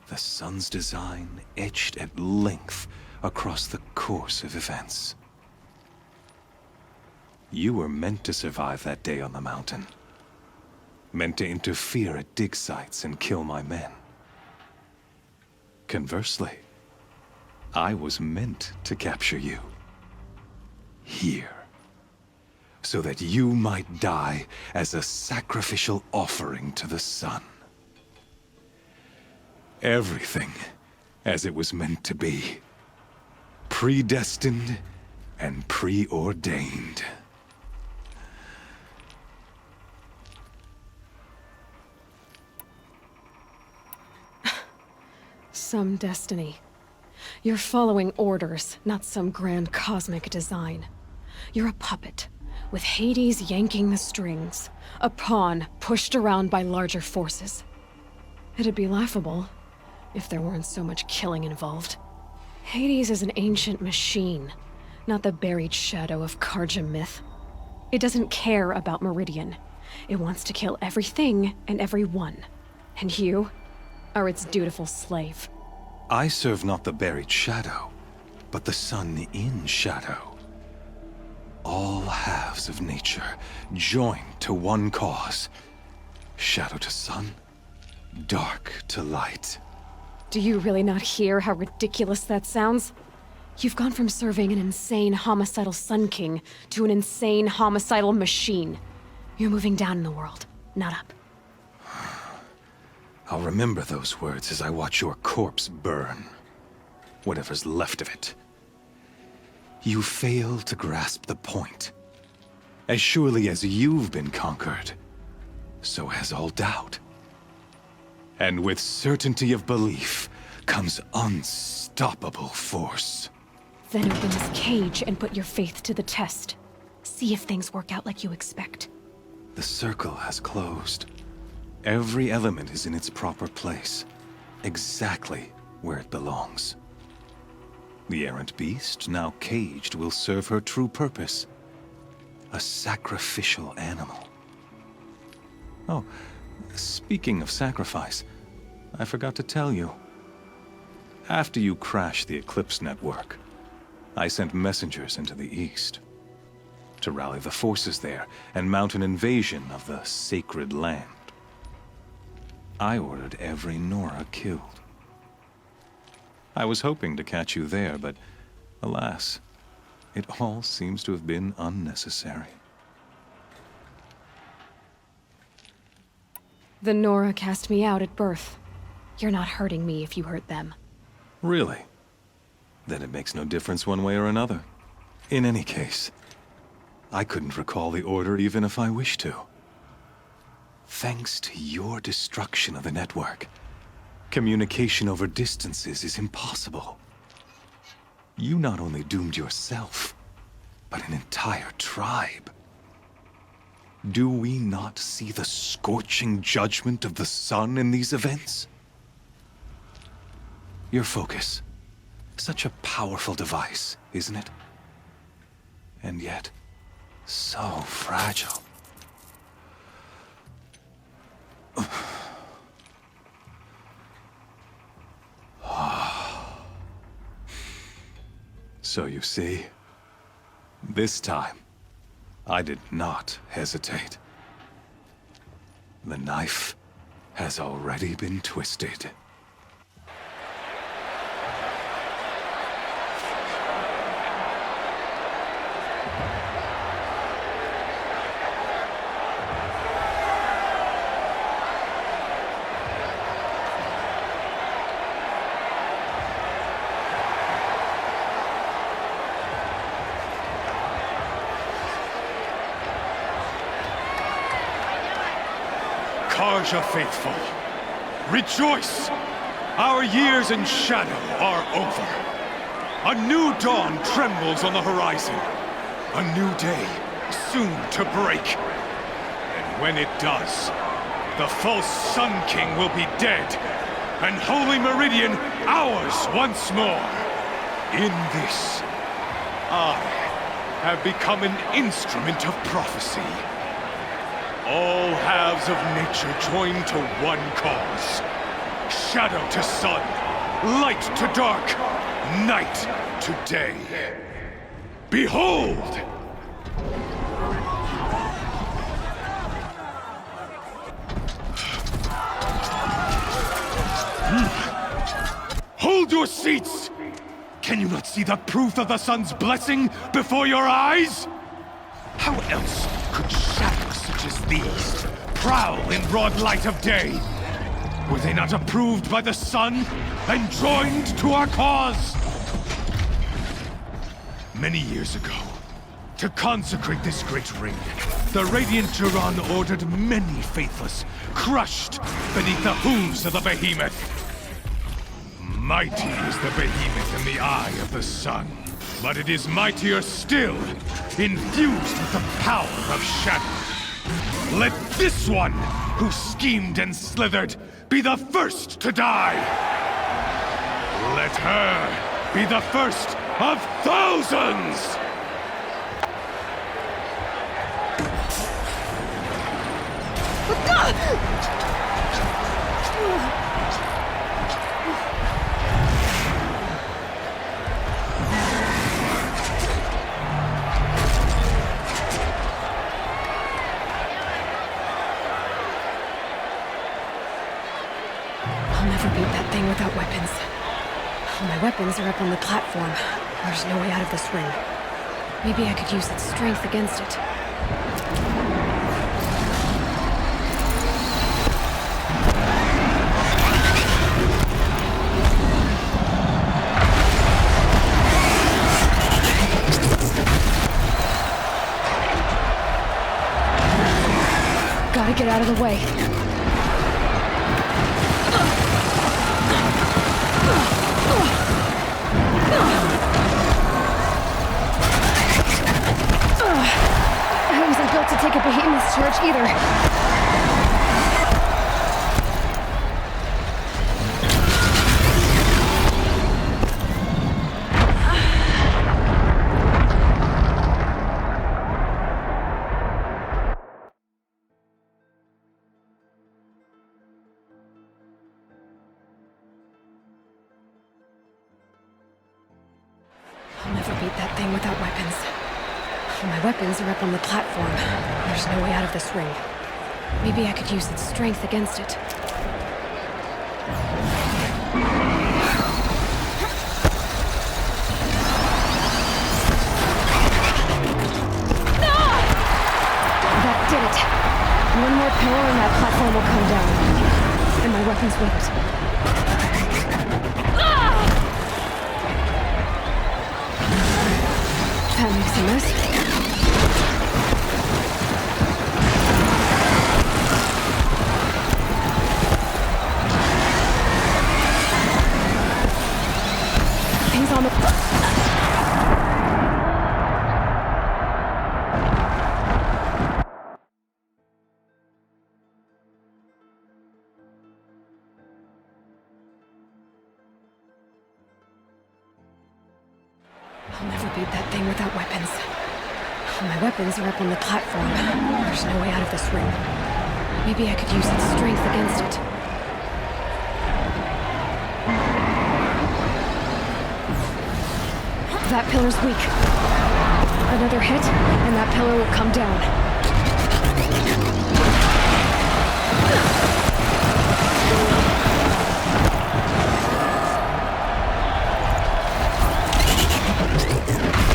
the sun's design etched at length across the course of events. You were meant to survive that day on the mountain. Meant to interfere at dig sites and kill my men. Conversely, I was meant to capture you. Here. So that you might die as a sacrificial offering to the sun. Everything as it was meant to be. Predestined and preordained. Some destiny. You're following orders, not some grand cosmic design. You're a puppet, with Hades yanking the strings. A pawn pushed around by larger forces. It'd be laughable if there weren't so much killing involved. Hades is an ancient machine, not the buried shadow of Karja myth. It doesn't care about Meridian. It wants to kill everything and everyone. And you are its dutiful slave. I serve not the buried shadow, but the sun in shadow. All halves of nature joined to one cause. Shadow to sun, dark to light. Do you really not hear how ridiculous that sounds? You've gone from serving an insane homicidal Sun King to an insane homicidal machine. You're moving down in the world, not up. I'll remember those words as I watch your corpse burn. Whatever's left of it. You fail to grasp the point. As surely as you've been conquered, so has all doubt. And with certainty of belief comes unstoppable force. Then open this cage and put your faith to the test. See if things work out like you expect. The circle has closed. Every element is in its proper place, exactly where it belongs. The errant beast, now caged, will serve her true purpose. A sacrificial animal. Oh, speaking of sacrifice, I forgot to tell you. After you crashed the Eclipse network, I sent messengers into the east to rally the forces there and mount an invasion of the sacred land. I ordered every Nora killed. I was hoping to catch you there, but alas, it all seems to have been unnecessary. The Nora cast me out at birth. You're not hurting me if you hurt them. Really? Then it makes no difference one way or another. In any case, I couldn't recall the order even if I wished to. Thanks to your destruction of the network, communication over distances is impossible. You not only doomed yourself, but an entire tribe. Do we not see the scorching judgment of the sun in these events? Your focus. Such a powerful device, isn't it? And yet, so fragile. So you see, this time, I did not hesitate. The knife has already been twisted. Karja faithful, rejoice! Our years in shadow are over. A new dawn trembles on the horizon. A new day soon to break. And when it does, the false Sun King will be dead, and Holy Meridian ours once more. In this, I have become an instrument of prophecy. All halves of nature join to one cause. Shadow to sun, light to dark, night to day. Behold! Hold your seats! Can you not see the proof of the sun's blessing before your eyes? How else could shadows such as these prowl in broad light of day? Were they not approved by the sun and joined to our cause? Many years ago, to consecrate this great ring, the Radiant Turan ordered many faithless, crushed beneath the hooves of the behemoth. Mighty is the behemoth in the eye of the sun, but it is mightier still, infused with the power of shadow. Let this one, who schemed and slithered, be the first to die. Let her be the first of thousands! I'll never beat that thing without weapons. My weapons are up on the platform. There's no way out of this ring. Maybe I could use its strength against it. Gotta get out of the way. I wasn't built to take a behemoth's charge either. I'll never beat that thing without weapons. My weapons are up on the platform. There's no way out of this ring. Maybe I could use its strength against it. No! That did it. One more pillar and that platform will come down. And my weapons with it. That makes a mess. Things on the... I'll never beat that thing without weapons. My weapons are up on the platform. There's no way out of this ring. Maybe I could use its strength against it. That pillar's weak. Another hit, and that pillar will come down.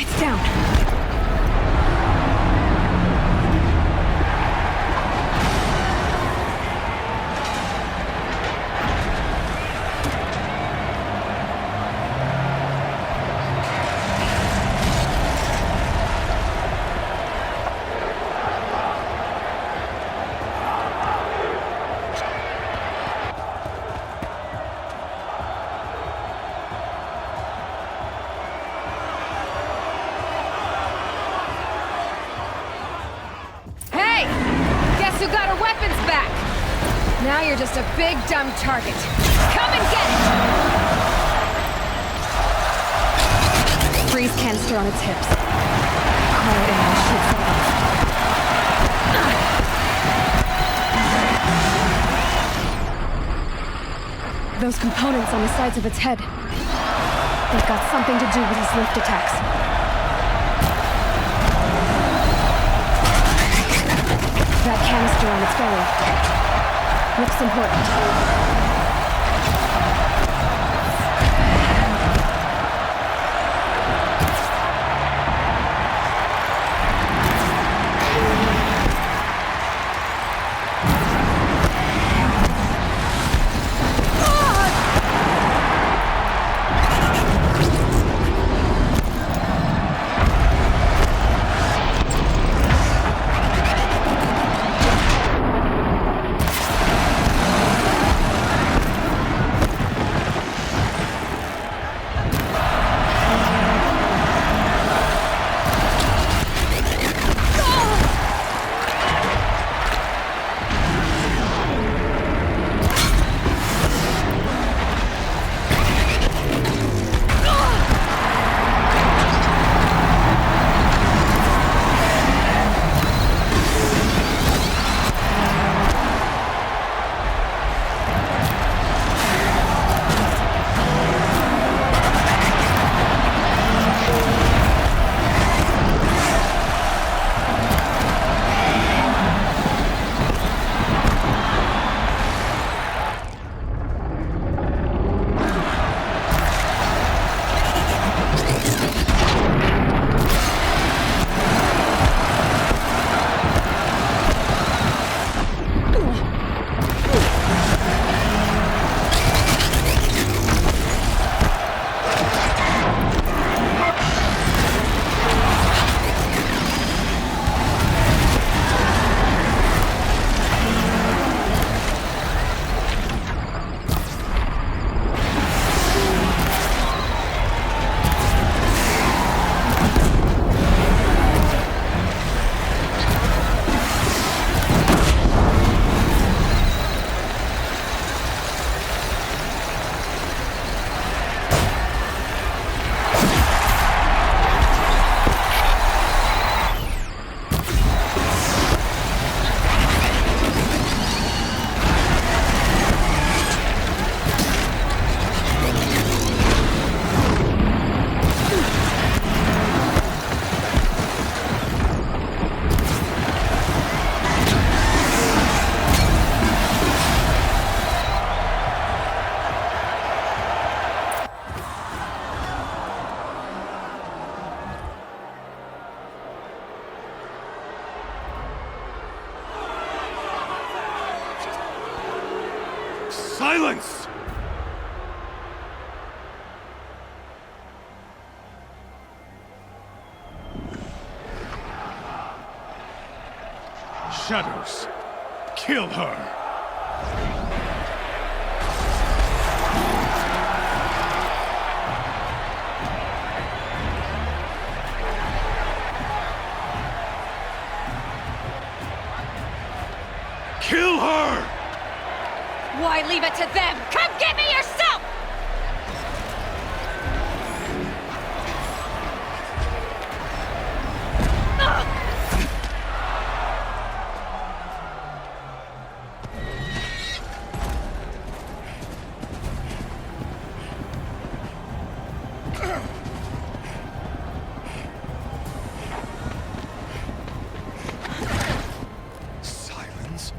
It's down. You got our weapons back! Now you're just a big, dumb target. Come and get it! Freeze canister on its hips. Quiet and shoots it off. Those components on the sides of its head. They've got something to do with his lift attacks. That canister on its belly looks important. Silence! Shadows, kill her! Kill her! Why leave it to them? Come get me yourself! Silence?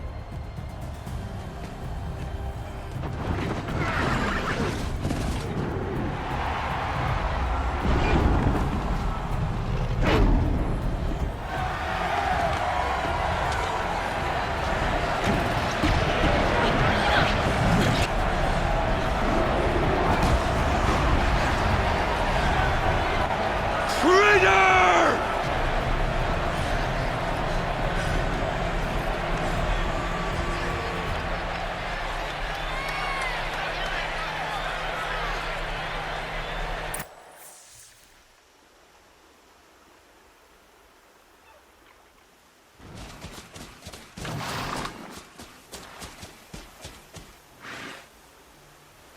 Traitor!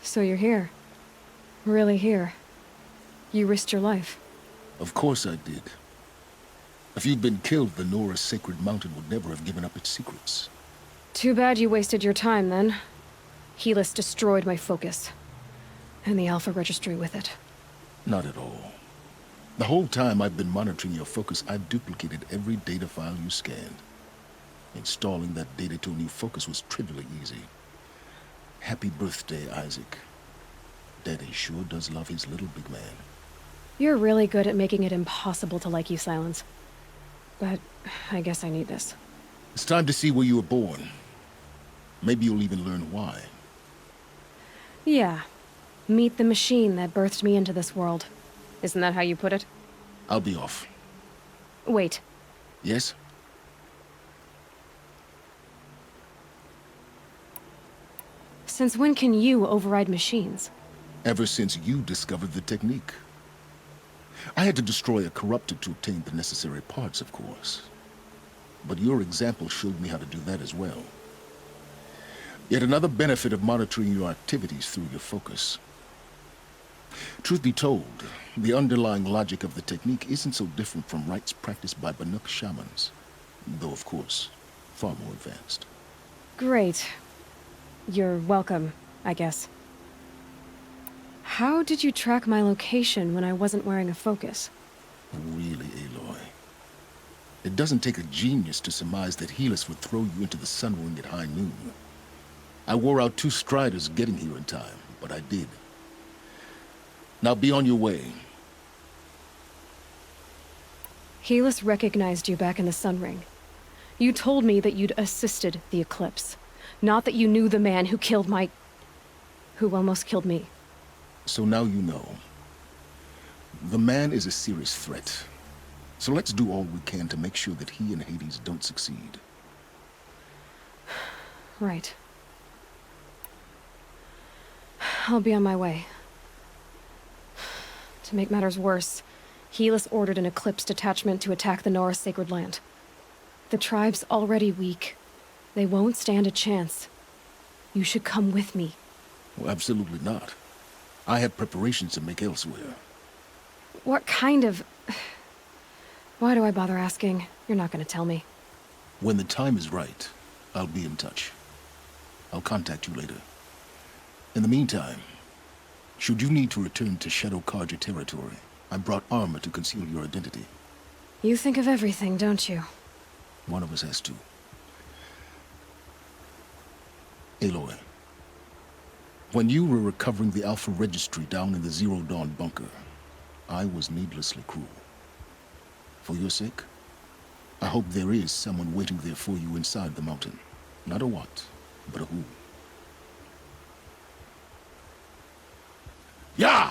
So you're here. Really here. You risked your life. Of course I did. If you'd been killed, the Nora's sacred mountain would never have given up its secrets. Too bad you wasted your time, then. Helis destroyed my focus. And the Alpha Registry with it. Not at all. The whole time I've been monitoring your focus, I've duplicated every data file you scanned. Installing that data to a new focus was trivially easy. Happy birthday, Isaac. Daddy sure does love his little big man. You're really good at making it impossible to like you, Silence. But I guess I need this. It's time to see where you were born. Maybe you'll even learn why. Yeah. Meet the machine that birthed me into this world. Isn't that how you put it? I'll be off. Wait. Yes? Since when can you override machines? Ever since you discovered the technique. I had to destroy a corruptor to obtain the necessary parts, of course. But your example showed me how to do that as well. Yet another benefit of monitoring your activities through your focus. Truth be told, the underlying logic of the technique isn't so different from rites practiced by Banuk shamans. Though, of course, far more advanced. Great. You're welcome, I guess. How did you track my location when I wasn't wearing a focus? Really, Aloy? It doesn't take a genius to surmise that Helis would throw you into the Sun Ring at high noon. I wore out 2 striders getting here in time, but I did. Now be on your way. Helis recognized you back in the Sun Ring. You told me that you'd assisted the Eclipse. Not that you knew the man who killed who almost killed me. So now you know. The man is a serious threat. So let's do all we can to make sure that he and Hades don't succeed. Right. I'll be on my way. To make matters worse, Helis ordered an Eclipse detachment to attack the Nora Sacred Land. The tribe's already weak. They won't stand a chance. You should come with me. Well, absolutely not. I have preparations to make elsewhere. What kind of... Why do I bother asking? You're not gonna tell me. When the time is right, I'll be in touch. I'll contact you later. In the meantime, should you need to return to Shadow Carja territory, I brought armor to conceal your identity. You think of everything, don't you? One of us has to. Aloy, when you were recovering the Alpha Registry down in the Zero Dawn bunker, I was needlessly cruel. For your sake, I hope there is someone waiting there for you inside the mountain. Not a what, but a who. Yeah!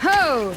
Ho!